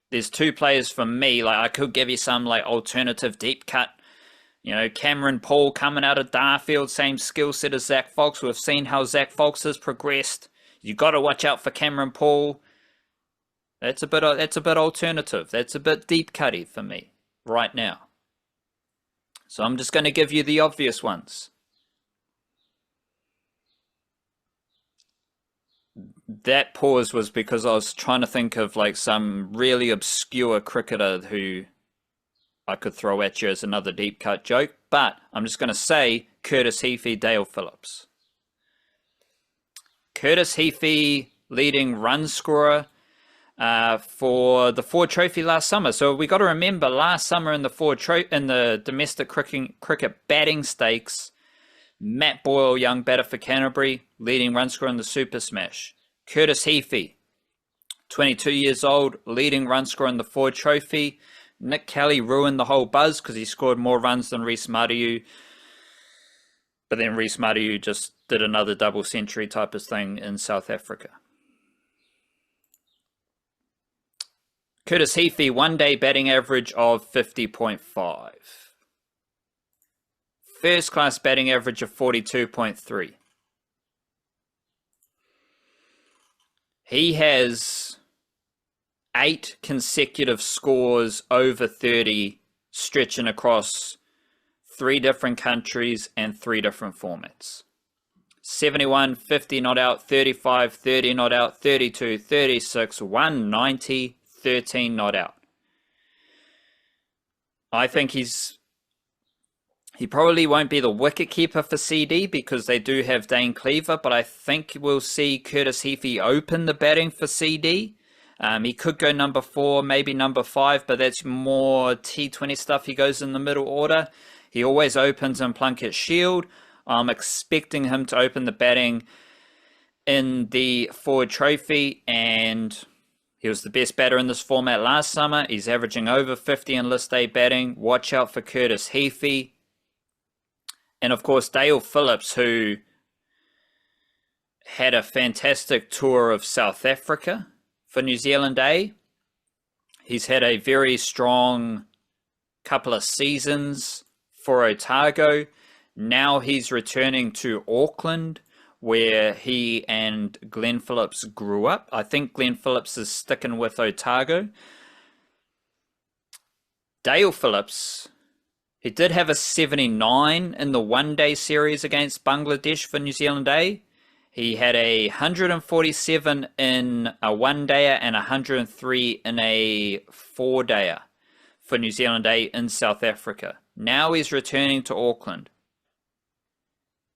There's two players for me. Like, I could give you some like alternative deep cut. You know, Cameron Paul coming out of Darfield, same skill set as Zach Fox. We've seen how Zach Fox has progressed. You got to watch out for Cameron Paul. That's a bit alternative. That's a bit deep cutty for me right now. So I'm just going to give you the obvious ones. That pause was because I was trying to think of like some really obscure cricketer who I could throw at you as another deep cut joke, but I'm just going to say Curtis Heafy, Dale Phillips. Curtis Heafy, leading run scorer for the Ford Trophy last summer. So we got to remember last summer in the domestic cricket batting stakes, Matt Boyle, young batter for Canterbury, leading run scorer in the Super Smash. Curtis Heafy, 22 years old, leading run scorer in the Ford Trophy. Nick Kelly ruined the whole buzz because he scored more runs than Reece Mariu. But then Reece Mariu just did another double century type of thing in South Africa. Curtis Heafy, one-day batting average of 50.5. First-class batting average of 42.3. He has 8 consecutive scores over 30, stretching across 3 different countries and 3 different formats. 71, 50 not out, 35, 30 not out, 32, 36, 190, 13 not out. I think he probably won't be the wicketkeeper for CD because they do have Dane Cleaver, but I think we'll see Curtis Heafy open the batting for CD. He could go number 4, maybe number 5, but that's more T20 stuff. He goes in the middle order. He always opens in Plunkett Shield. I'm expecting him to open the batting in the Ford Trophy, and he was the best batter in this format last summer. He's averaging over 50 in list A batting. Watch out for Curtis Heafy. And of course, Dale Phillips, who had a fantastic tour of South Africa for New Zealand A. He's had a very strong couple of seasons for Otago. Now he's returning to Auckland, where he and Glenn Phillips grew up. I think Glenn Phillips is sticking with Otago. Dale Phillips, he did have a 79 in the one-day series against Bangladesh for New Zealand A. He had a 147 in a one-dayer and 103 in a four-dayer for New Zealand A in South Africa. Now he's returning to Auckland.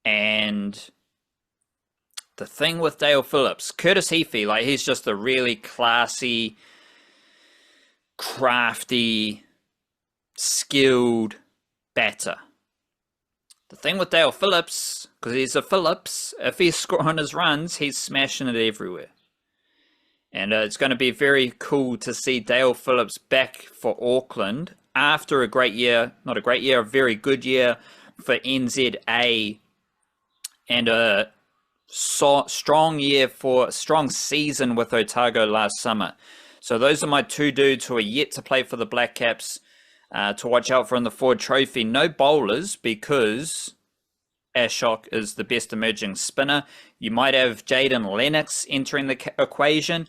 And the thing with Dale Phillips, Curtis Heafy, like, he's just a really classy, crafty, skilled batter. The thing with Dale Phillips, because he's a Phillips, if he's scoring his runs, he's smashing it everywhere. And it's going to be very cool to see Dale Phillips back for Auckland after a great year, not a great year, a very good year for NZA, and a strong season with Otago last summer. So those are my two dudes who are yet to play for the Blackcaps to watch out for in the Ford Trophy. No bowlers because Ashok is the best emerging spinner. You might have Jaden Lennox entering the equation.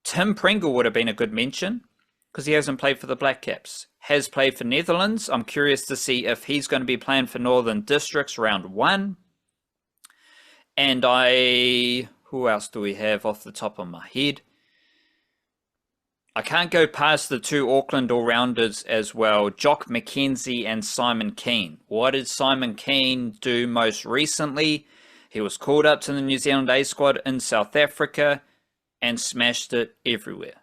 Tim Pringle would have been a good mention because he hasn't played for the Blackcaps. Has played for Netherlands. I'm curious to see if he's going to be playing for Northern Districts round 1. And who else do we have off the top of my head? I can't go past the two Auckland all-rounders as well, Jock McKenzie and Simon Keane. What did Simon Keane do most recently? He was called up to the New Zealand A squad in South Africa and smashed it everywhere.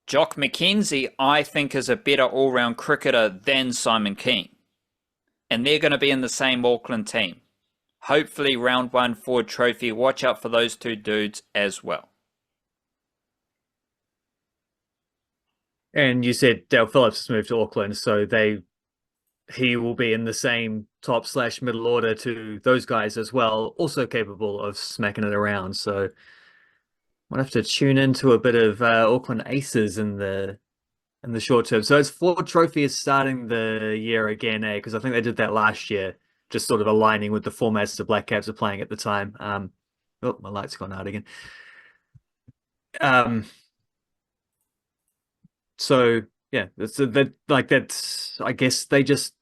Jock McKenzie, I think, is a better all-round cricketer than Simon Keane. And they're going to be in the same Auckland team. Hopefully round 1 Ford Trophy. Watch out for those two dudes as well. And you said Dale Phillips has moved to Auckland, so he will be in the same top/middle order to those guys as well, also capable of smacking it around. So might have to tune into a bit of Auckland Aces in the short term. So it's Ford Trophy is starting the year again, because I think they did that last year, just sort of aligning with the formats the Blackcaps are playing at the time. Oh, my light's gone out again. So yeah, that's I guess they just,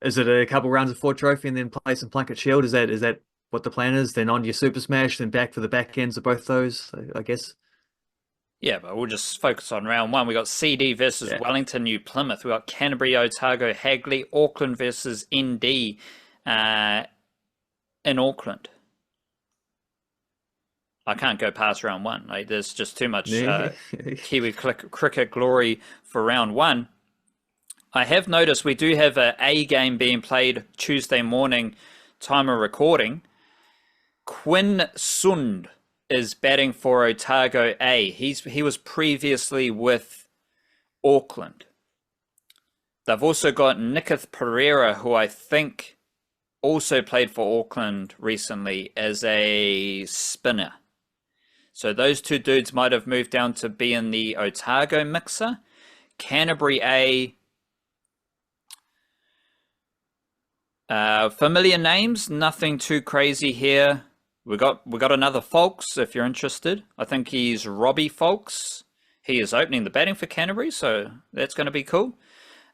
is it a couple rounds of Ford Trophy and then play some Plunket Shield? Is that what the plan is? Then on your Super Smash, then back for the back ends of both those, I guess. Yeah, but we'll just focus on round 1. We got CD versus Wellington, New Plymouth. We got Canterbury, Otago, Hagley, Auckland versus ND in Auckland. I can't go past round 1. Like, there's just too much Kiwi cricket glory for round 1. I have noticed we do have a game being played Tuesday morning, time of recording. Quinn Sund is batting for Otago A. He was previously with Auckland. They've also got Nikith Pereira, who I think also played for Auckland recently as a spinner. So those two dudes might have moved down to be in the Otago mixer. Canterbury A. Familiar names, nothing too crazy here. We got another Folks, if you're interested. I think he's Robbie Folks. He is opening the batting for Canterbury, so that's going to be cool.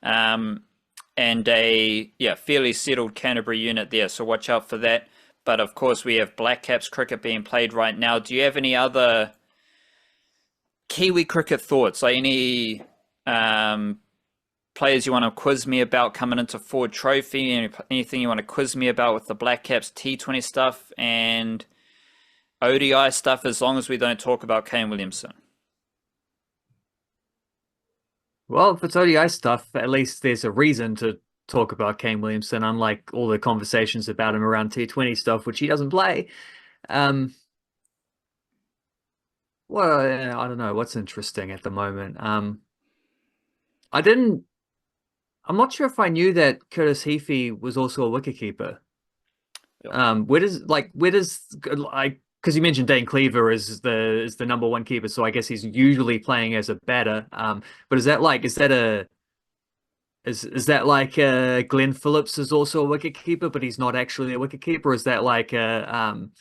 And a fairly settled Canterbury unit there, so watch out for that. But of course, we have Blackcaps cricket being played right now. Do you have any other Kiwi cricket thoughts? Like any players you want to quiz me about coming into Ford Trophy? Anything you want to quiz me about with the Blackcaps T20 stuff and ODI stuff, as long as we don't talk about Kane Williamson? Well, if it's ODI stuff, at least there's a reason to talk about Kane Williamson, unlike all the conversations about him around T20 stuff, which he doesn't play. Well, I don't know what's interesting at the moment. I'm not sure if I knew that Curtis Heafy was also a wicketkeeper. Yep. Because you mentioned Dane Cleaver is the number 1 keeper, so I guess he's usually playing as a batter. But is that like Glenn Phillips is also a wicketkeeper, but he's not actually a wicketkeeper? Is that like Tim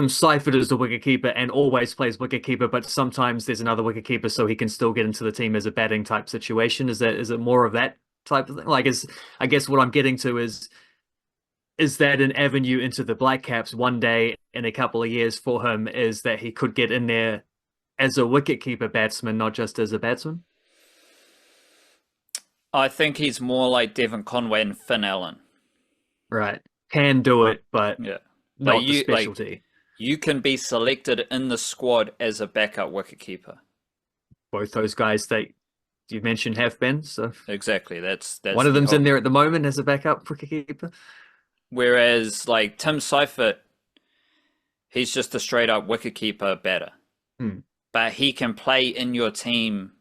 Seifert is the wicketkeeper and always plays wicketkeeper, but sometimes there's another wicketkeeper, so he can still get into the team as a batting type situation? Is it more of that type of thing? I guess what I'm getting to is that an avenue into the Blackcaps one day in a couple of years for him, is that he could get in there as a wicketkeeper batsman, not just as a batsman? I think he's more like Devon Conway and Finn Allen. Right. Can do it, but yeah. not the specialty. you can be selected in the squad as a backup wicketkeeper. Both those guys that you mentioned have been. So Exactly. That's one of the them's whole. in there at the moment as a backup wicketkeeper. Whereas like Tim Seifert, he's just a straight up wicketkeeper batter. But he can play in your team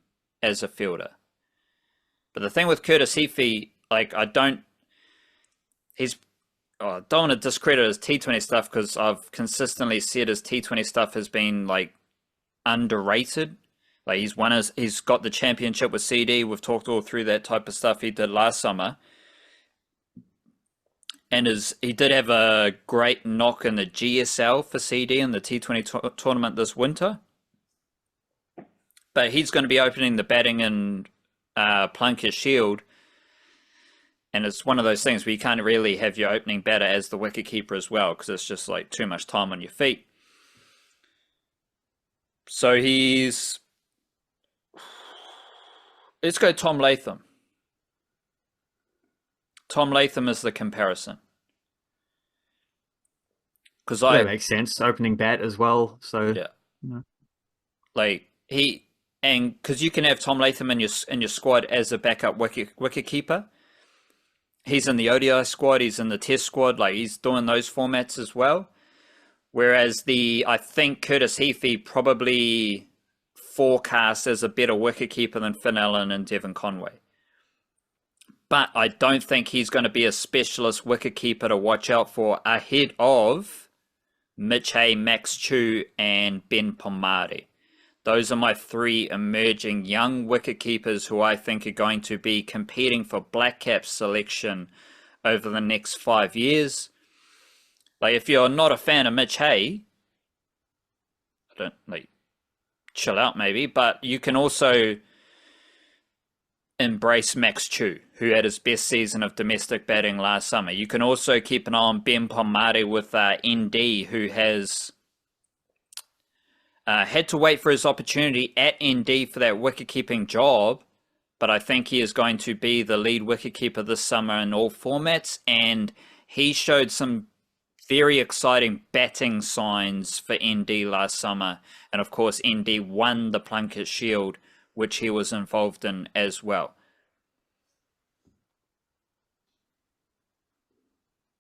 as a fielder. But the thing with Curtis Heafy, like I don't want to discredit his T20 stuff because I've consistently said his T20 stuff has been like underrated. Like he's got the championship with CD. We've talked all through that type of stuff he did last summer. And he did have a great knock in the GSL for CD in the T20 tournament this winter. But he's going to be opening the batting in Plunkett Shield. And it's one of those things where you can't really have your opening batter as the wicketkeeper as well because it's just like too much time on your feet. So let's go Tom Latham. Tom Latham is the comparison. Because that makes sense. Opening bat as well. So yeah, like because you can have Tom Latham in your squad as a backup wicketkeeper. He's in the ODI squad. He's in the Test squad. Like he's doing those formats as well. Whereas I think Curtis Heafy probably forecast as a better wicketkeeper than Finn Allen and Devon Conway. But I don't think he's going to be a specialist wicketkeeper to watch out for ahead of Mitch Hay, Max Chu, and Ben Pomare. Those are my three emerging young wicketkeepers who I think are going to be competing for Blackcaps selection over the next 5 years. Like, if you're not a fan of Mitch Hay, chill out maybe, but you can also embrace Max Chu, who had his best season of domestic batting last summer. You can also keep an eye on Ben Pomare with ND, who has had to wait for his opportunity at ND for that wicket-keeping job, but I think he is going to be the lead wicket-keeper this summer in all formats, and he showed some very exciting batting signs for ND last summer, and of course ND won the Plunkett Shield, which he was involved in as well.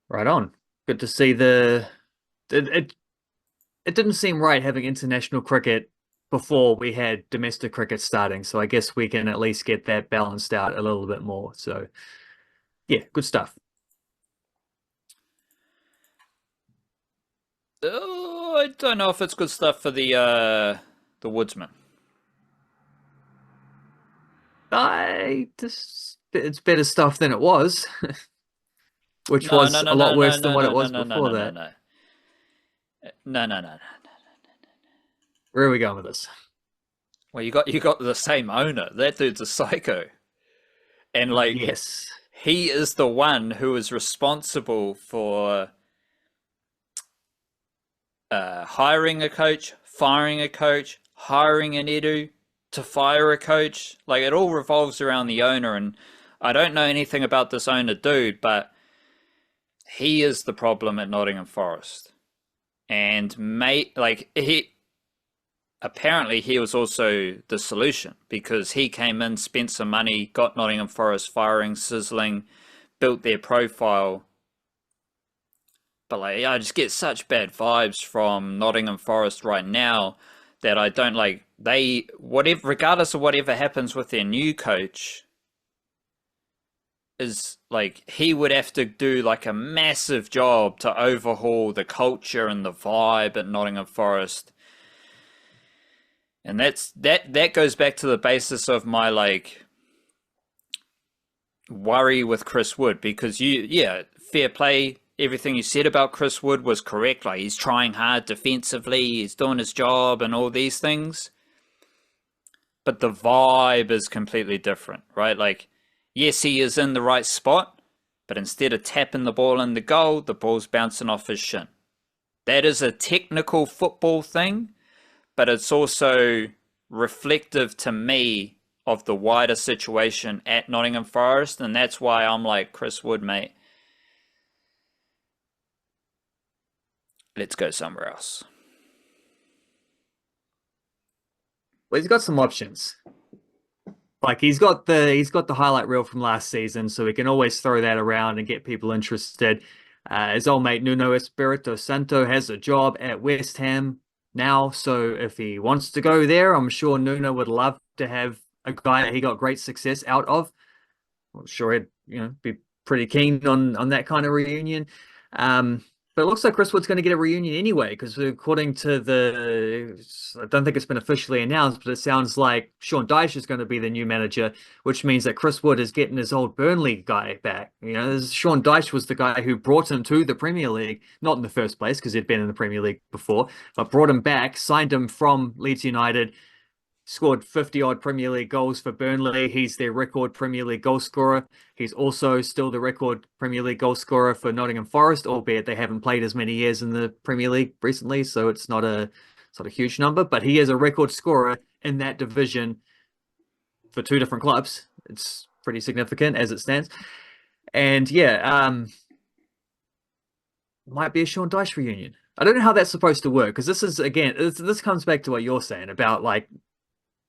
Right on. Good to see it didn't seem right having international cricket before we had domestic cricket starting, so I guess we can at least get that balanced out a little bit more. So yeah, good stuff. Oh, I don't know if it's good stuff for the Woodsman. It's better stuff than it was, which was a lot worse than what it was before that. No. Where are we going with this? Well, you got the same owner. That dude's a psycho, and like yes, he is the one who is responsible for hiring a coach, firing a coach, hiring an edu to fire a coach. Like it all revolves around the owner, and I don't know anything about this owner dude, but he is the problem at Nottingham Forest. And apparently he was also the solution because he came in, spent some money, got Nottingham Forest firing, sizzling, built their profile. But like, I just get such bad vibes from Nottingham Forest right now that I don't like. Regardless of whatever happens with their new coach, is like he would have to do like a massive job to overhaul the culture and the vibe at Nottingham Forest. And that goes back to the basis of my like worry with Chris Wood, because fair play, everything you said about Chris Wood was correct. Like he's trying hard defensively, he's doing his job and all these things. But the vibe is completely different, right? Like, yes, he is in the right spot, but instead of tapping the ball in the goal, the ball's bouncing off his shin. That is a technical football thing, but it's also reflective to me of the wider situation at Nottingham Forest, and that's why I'm like, Chris Wood, mate, let's go somewhere else. Well, he's got some options. Like he's got the highlight reel from last season, so he can always throw that around and get people interested. His old mate Nuno Espirito Santo has a job at West Ham now, so if he wants to go there, I'm sure Nuno would love to have a guy that he got great success out of. I'm sure he'd be pretty keen on that kind of reunion. But it looks like Chris Wood's going to get a reunion anyway, because according to I don't think it's been officially announced, but it sounds like Sean Dyche is going to be the new manager, which means that Chris Wood is getting his old Burnley guy back. Sean Dyche was the guy who brought him to the Premier League, not in the first place because he'd been in the Premier League before, but brought him back, signed him from Leeds United, scored 50-odd Premier League goals for Burnley. He's their record Premier League goal scorer. He's also still the record Premier League goal scorer for Nottingham Forest, albeit they haven't played as many years in the Premier League recently, so it's not a huge number, but he is a record scorer in that division for two different clubs. It's pretty significant as it stands. And might be a Sean Dyche reunion. I don't know how that's supposed to work, because this comes back to what you're saying about like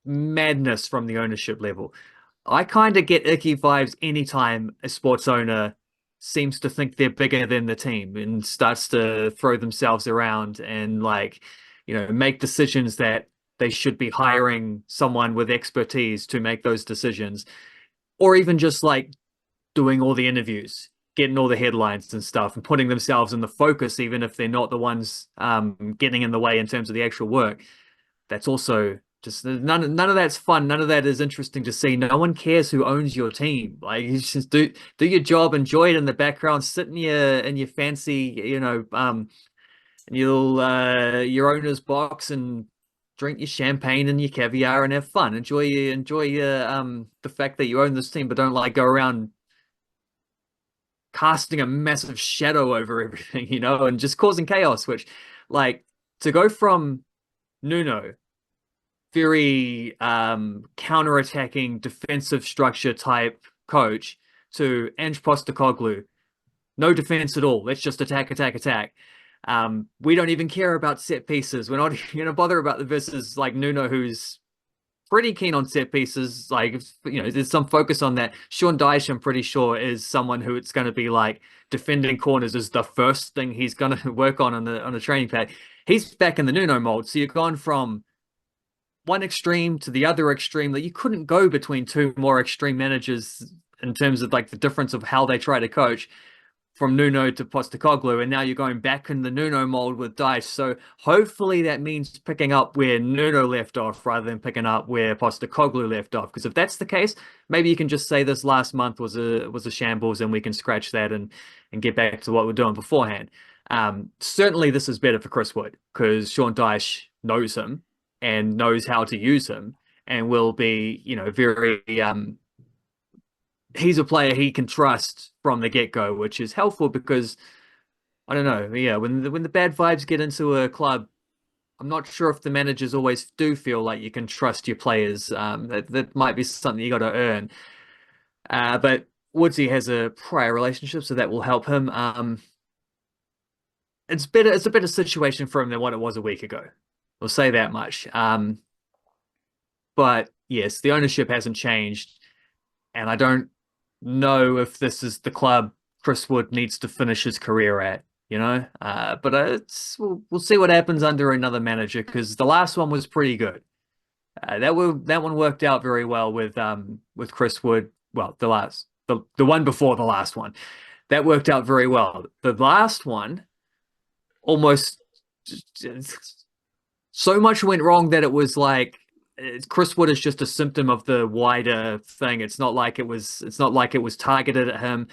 madness from the ownership level. I kind of get icky vibes anytime a sports owner seems to think they're bigger than the team and starts to throw themselves around and make decisions that they should be hiring someone with expertise to make those decisions, or even just like doing all the interviews, getting all the headlines and stuff, and putting themselves in the focus, even if they're not the ones getting in the way in terms of the actual work. That's also just none of that's fun. None of that is interesting to see. No one cares who owns your team. Like, you just do your job, enjoy it in the background, sit in your fancy, your owner's box and drink your champagne and your caviar and have fun. Enjoy the fact that you own this team, but don't go around casting a massive shadow over everything, and just causing chaos. Which, to go from Nuno, very counter-attacking defensive structure type coach, to Ange Postecoglou, no defense at all. Let's just attack. We don't even care about set pieces. We're not going to bother about the versus like Nuno, who's pretty keen on set pieces. There's some focus on that. Sean Dyche, I'm pretty sure, is someone who it's going to be like defending corners is the first thing he's going to work on the training pad. He's back in the Nuno mold. So you've gone from one extreme to the other extreme. That you couldn't go between two more extreme managers in terms of like the difference of how they try to coach, from Nuno to Postecoglou, and now you're going back in the Nuno mold with Dyche. So hopefully that means picking up where Nuno left off rather than picking up where Postecoglou left off. Because if that's the case, maybe you can just say this last month was a shambles, and we can scratch that and get back to what we're doing beforehand. Certainly this is better for Chris Wood, because Sean Dyche knows him and knows how to use him, and will be, very he's a player he can trust from the get-go, which is helpful, because I don't know, when the bad vibes get into a club, I'm not sure if the managers always do feel like you can trust your players. That might be something you got to earn. But Woodsy has a prior relationship, so that will help him. It's a better situation for him than what it was a week ago. We'll say that much. But yes, the ownership hasn't changed, and I don't know if this is the club Chris Wood needs to finish his career at, but we'll see what happens under another manager, because the last one was pretty good. That one worked out very well with Chris Wood. Well, the one before the last one, that worked out very well. The last one, almost so much went wrong that it was like, Chris Wood is just a symptom of the wider thing. It's not like it was targeted at him.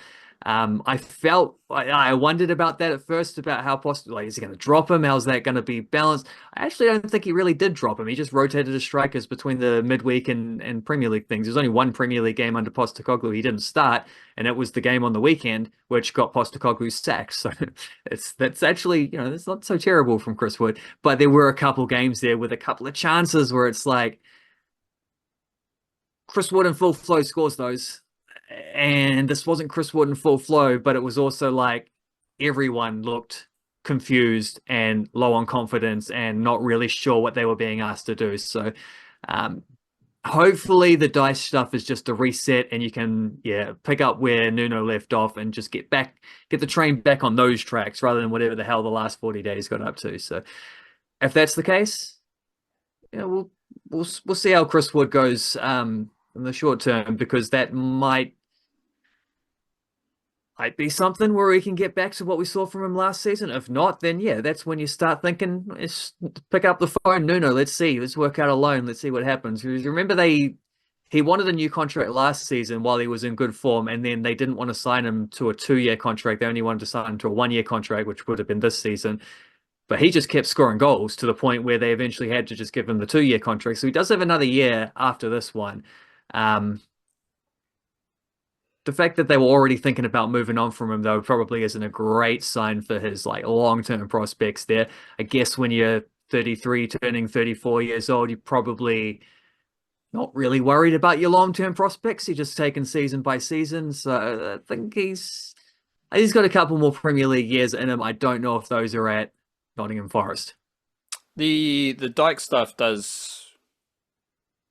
I wondered about that at first, about how possible, is he going to drop him? How's that going to be balanced? I actually don't think he really did drop him. He just rotated his strikers between the midweek and Premier League things. There's only one Premier League game under Postecoglou he didn't start, and it was the game on the weekend, which got Postecoglou sacked. So that's actually, it's not so terrible from Chris Wood. But there were a couple games there with a couple of chances where it's like, Chris Wood in full flow scores those. And this wasn't Chris Wood in full flow, but it was also like everyone looked confused and low on confidence and not really sure what they were being asked to do. So Um, Hopefully the dice stuff is just a reset and you can pick up where Nuno left off and just get the train back on those tracks rather than whatever the hell the last 40 days got up to. So if that's the case, we'll see how Chris Wood goes in the short term, because that might be something where we can get back to what we saw from him last season. If not, then that's when you start thinking, pick up the phone, Nuno. Let's work out a loan. Let's see what happens. Remember, he wanted a new contract last season while he was in good form, and then they didn't want to sign him to a 2-year contract. They only wanted to sign him to a 1-year contract, which would have been this season. But he just kept scoring goals to the point where they eventually had to just give him the 2-year contract. So he does have another year after this one. The fact that they were already thinking about moving on from him, though, probably isn't a great sign for his long-term prospects there. I guess when you're 33, turning 34 years old, you're probably not really worried about your long-term prospects. You're just taking season by season. So I think he's got a couple more Premier League years in him. I don't know if those are at Nottingham Forest. The Dyke stuff does.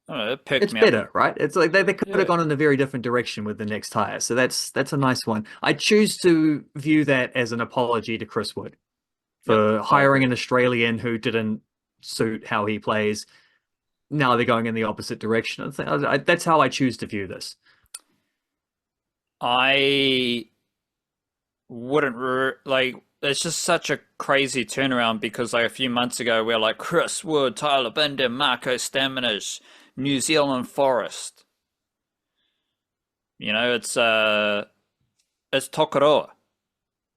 I don't know, it perked It's me better, up. right? It's like they could have gone in a very different direction with the next hire. So that's a nice one. I choose to view that as an apology to Chris Wood for hiring an Australian who didn't suit how he plays. Now they're going in the opposite direction. That's how I choose to view this. I wouldn't it's just such a crazy turnaround, because a few months ago we're like Chris Wood, Tyler Binder, Marco Staminish, New Zealand Forest. It's Tokoroa.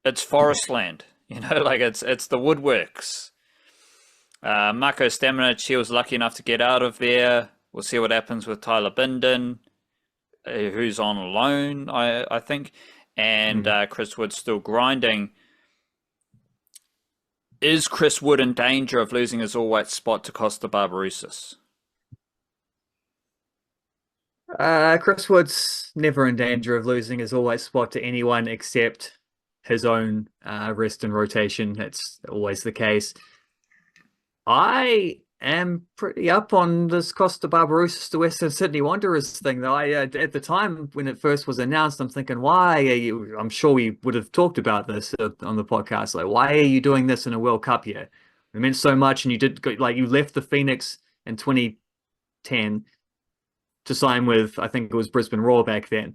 It's Forestland. It's the woodworks. Marco Staminic, he was lucky enough to get out of there. We'll see what happens with Tyler Binden, who's on loan, I think. And Chris Wood's still grinding. Is Chris Wood in danger of losing his all-white spot to Kosta Barbarouses? Chris Wood's never in danger of losing his all-white spot to anyone except his own rest and rotation. That's always the case. I am pretty up on this Kosta Barbarouses to Western Sydney Wanderers thing, though. At the time when it first was announced, I'm thinking, why are you? I'm sure we would have talked about this on the podcast. Like, why are you doing this in a World Cup year? It meant so much, and you left the Phoenix in 2010 to sign with, I think it was Brisbane Roar back then.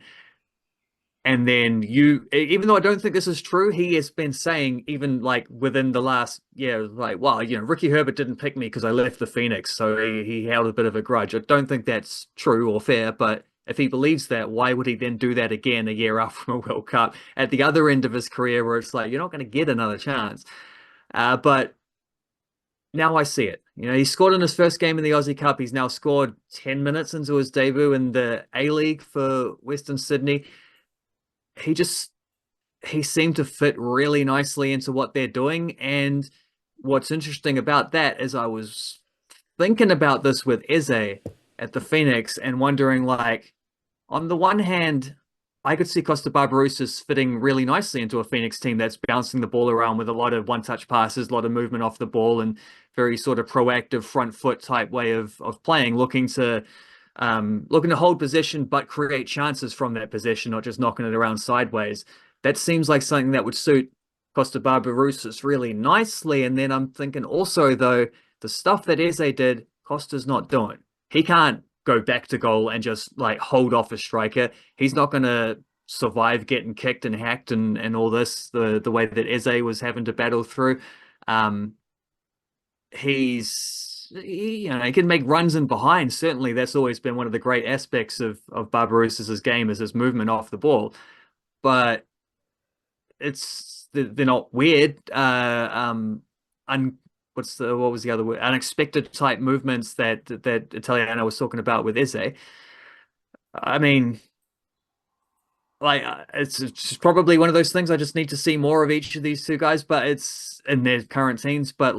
And then even though I don't think this is true, he has been saying, even within the last year, wow, Ricky Herbert didn't pick me because I left the Phoenix, so he held a bit of a grudge. I don't think that's true or fair, but if he believes that, why would he then do that again a year out from a World Cup at the other end of his career, where it's like, you're not going to get another chance? But now I see it. He scored in his first game in the Aussie Cup. He's now scored 10 minutes into his debut in the A-League for Western Sydney. He seemed to fit really nicely into what they're doing. And what's interesting about that is I was thinking about this with Eze at the Phoenix and wondering, on the one hand, I could see Kosta Barbarouses fitting really nicely into a Phoenix team that's bouncing the ball around with a lot of one-touch passes, a lot of movement off the ball, and very sort of proactive front foot type way of playing, looking to hold possession but create chances from that possession, not just knocking it around sideways. That seems like something that would suit Kosta Barbarouses really nicely. And then I'm thinking also, though, the stuff that Eze did, Costa's not doing. He can't go back to goal and just hold off a striker. He's not going to survive getting kicked and hacked and all this the way that Eze was having to battle through. He can make runs in behind. Certainly, that's always been one of the great aspects of Barbarouses' game, is his movement off the ball. But they're not weird. What was the other word? Unexpected type movements that Italiano was talking about with Eze. I mean, it's probably one of those things I just need to see more of each of these two guys, but it's in their current teams. But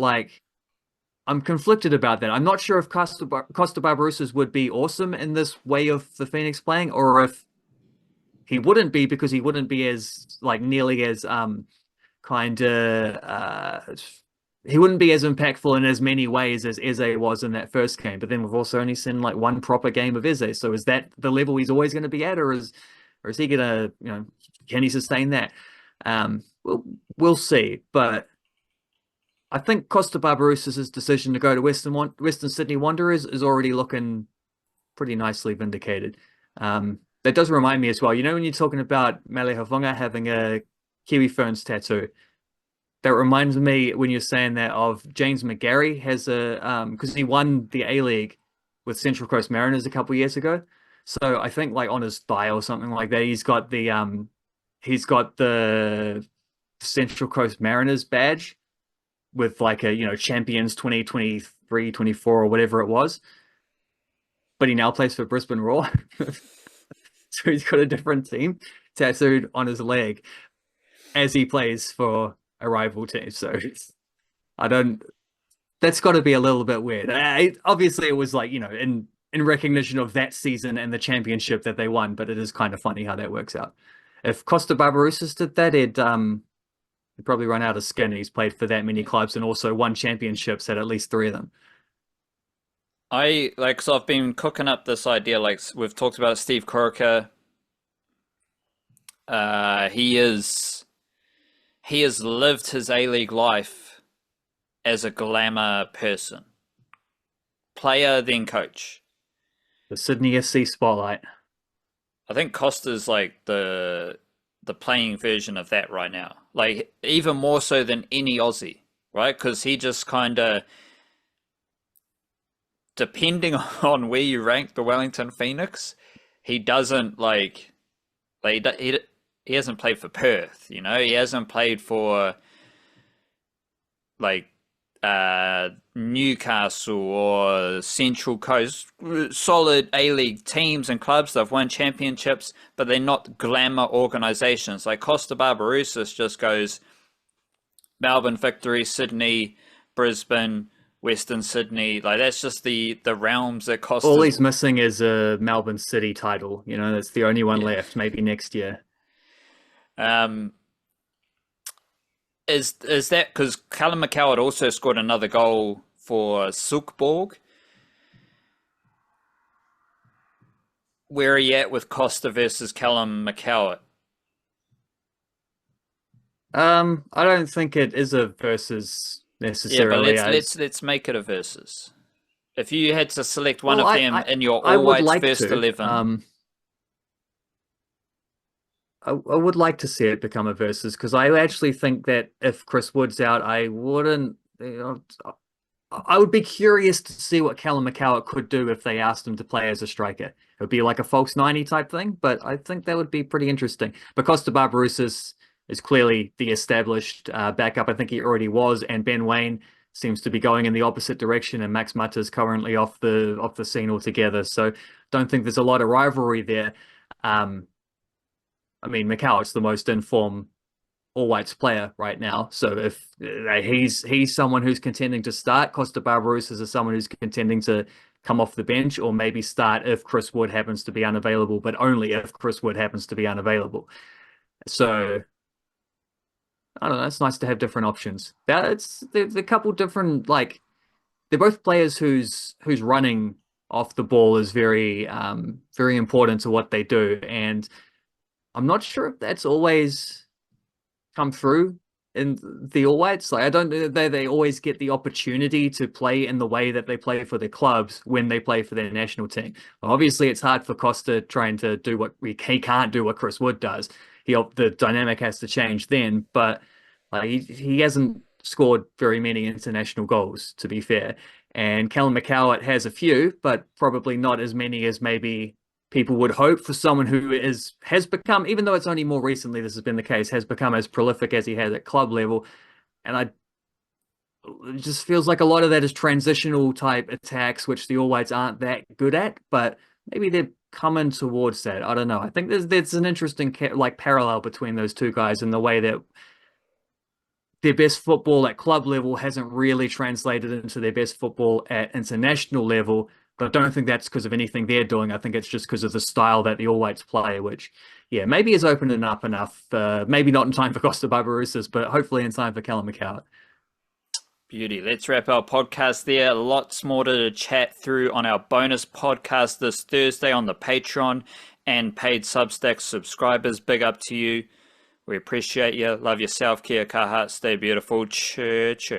I'm conflicted about that. I'm not sure if Kosta Barbarouses would be awesome in this way of the Phoenix playing, or if he wouldn't be, because he wouldn't be as nearly as kind of he wouldn't be as impactful in as many ways as Eze was in that first game. But then we've also only seen like one proper game of Eze. So is that the level he's always going to be at, or is he going to, can he sustain that? We'll see. But I think Kosta Barbarouses' decision to go to Western Sydney Wanderers is already looking pretty nicely vindicated. That does remind me as well. When you're talking about Mele Havunga having a Kiwi Ferns tattoo, that reminds me when you're saying that of James McGarry has because he won the A-League with Central Coast Mariners a couple of years ago. So I think like on his thigh or something like that, he's got the Central Coast Mariners badge with like a, Champions 2023, 24 or whatever it was. But he now plays for Brisbane Roar. So he's got a different team tattooed on his leg as he plays for a rival team. So that's got to be a little bit weird. Obviously, it was like, in recognition of that season and the championship that they won, but it is kind of funny how that works out. If Kosta Barbarouses did that, he'd probably run out of skin. He's played for that many clubs and also won championships at least 3 of them. So I've been cooking up this idea, like we've talked about Steve Corica. He has lived his A-League life as a glamour person. Player, then coach. The Sydney SC spotlight. I think Costa's like the playing version of that right now. Like even more so than any Aussie, right? Because he just kind of, depending on where you rank the Wellington Phoenix, he doesn't he hasn't played for Perth, he hasn't played for like Newcastle or Central Coast, solid A-League teams and clubs. They've won championships, but they're not glamour organizations. Like Kosta Barbarouses just goes Melbourne, Victory, Sydney, Brisbane, Western Sydney. Like that's just the realms that Costa. All he's missing is a Melbourne City title. That's the only one left. Maybe next year. Is that because Callum McCowatt also scored another goal for Silkeborg? Where are you at with Costa versus Callum McCowatt? I don't think it is a versus necessarily. Yeah, but let's make it a versus. If you had to select one of them in your all whites first 11. I would like to see it become a versus because I actually think that if Chris Wood's out, I wouldn't. I would be curious to see what Callum McCowatt could do if they asked him to play as a striker. It would be like a false 90 type thing, but I think that would be pretty interesting. Because Kosta Barbarouses is clearly the established backup. I think he already was, and Ben Waine seems to be going in the opposite direction, and Max Mata is currently off the scene altogether. So don't think there's a lot of rivalry there. McCowatt's the most informed All Whites player right now. So if he's someone who's contending to start, Kosta Barbarouses is someone who's contending to come off the bench or maybe start if Chris Wood happens to be unavailable, but only if Chris Wood happens to be unavailable. So I don't know. It's nice to have different options. There's a couple different, like, they're both players whose running off the ball is very very important to what they do, and I'm not sure if that's always come through in the All Whites. Like, I don't know that they always get the opportunity to play in the way that they play for their clubs when they play for their national team. Well, obviously, it's hard for Costa trying to do what he can't do what Chris Wood does. The dynamic has to change then, but he hasn't scored very many international goals, to be fair. And Callum McCowatt has a few, but probably not as many as maybe people would hope for someone who has become, even though it's only more recently this has been the case, has become as prolific as he has at club level. And it just feels like a lot of that is transitional type attacks, which the All Whites aren't that good at, but maybe they're coming towards that. I don't know. I think there's an interesting parallel between those two guys in the way that their best football at club level hasn't really translated into their best football at international level. But I don't think that's because of anything they're doing. I think it's just because of the style that the All Whites play, which, maybe is opening up enough. Maybe not in time for Kosta Barbarouses, but hopefully in time for Callum McCowatt. Beauty. Let's wrap our podcast there. Lots more to chat through on our bonus podcast this Thursday on the Patreon and paid Substack subscribers. Big up to you. We appreciate you. Love yourself. Kia kaha. Stay beautiful. Church.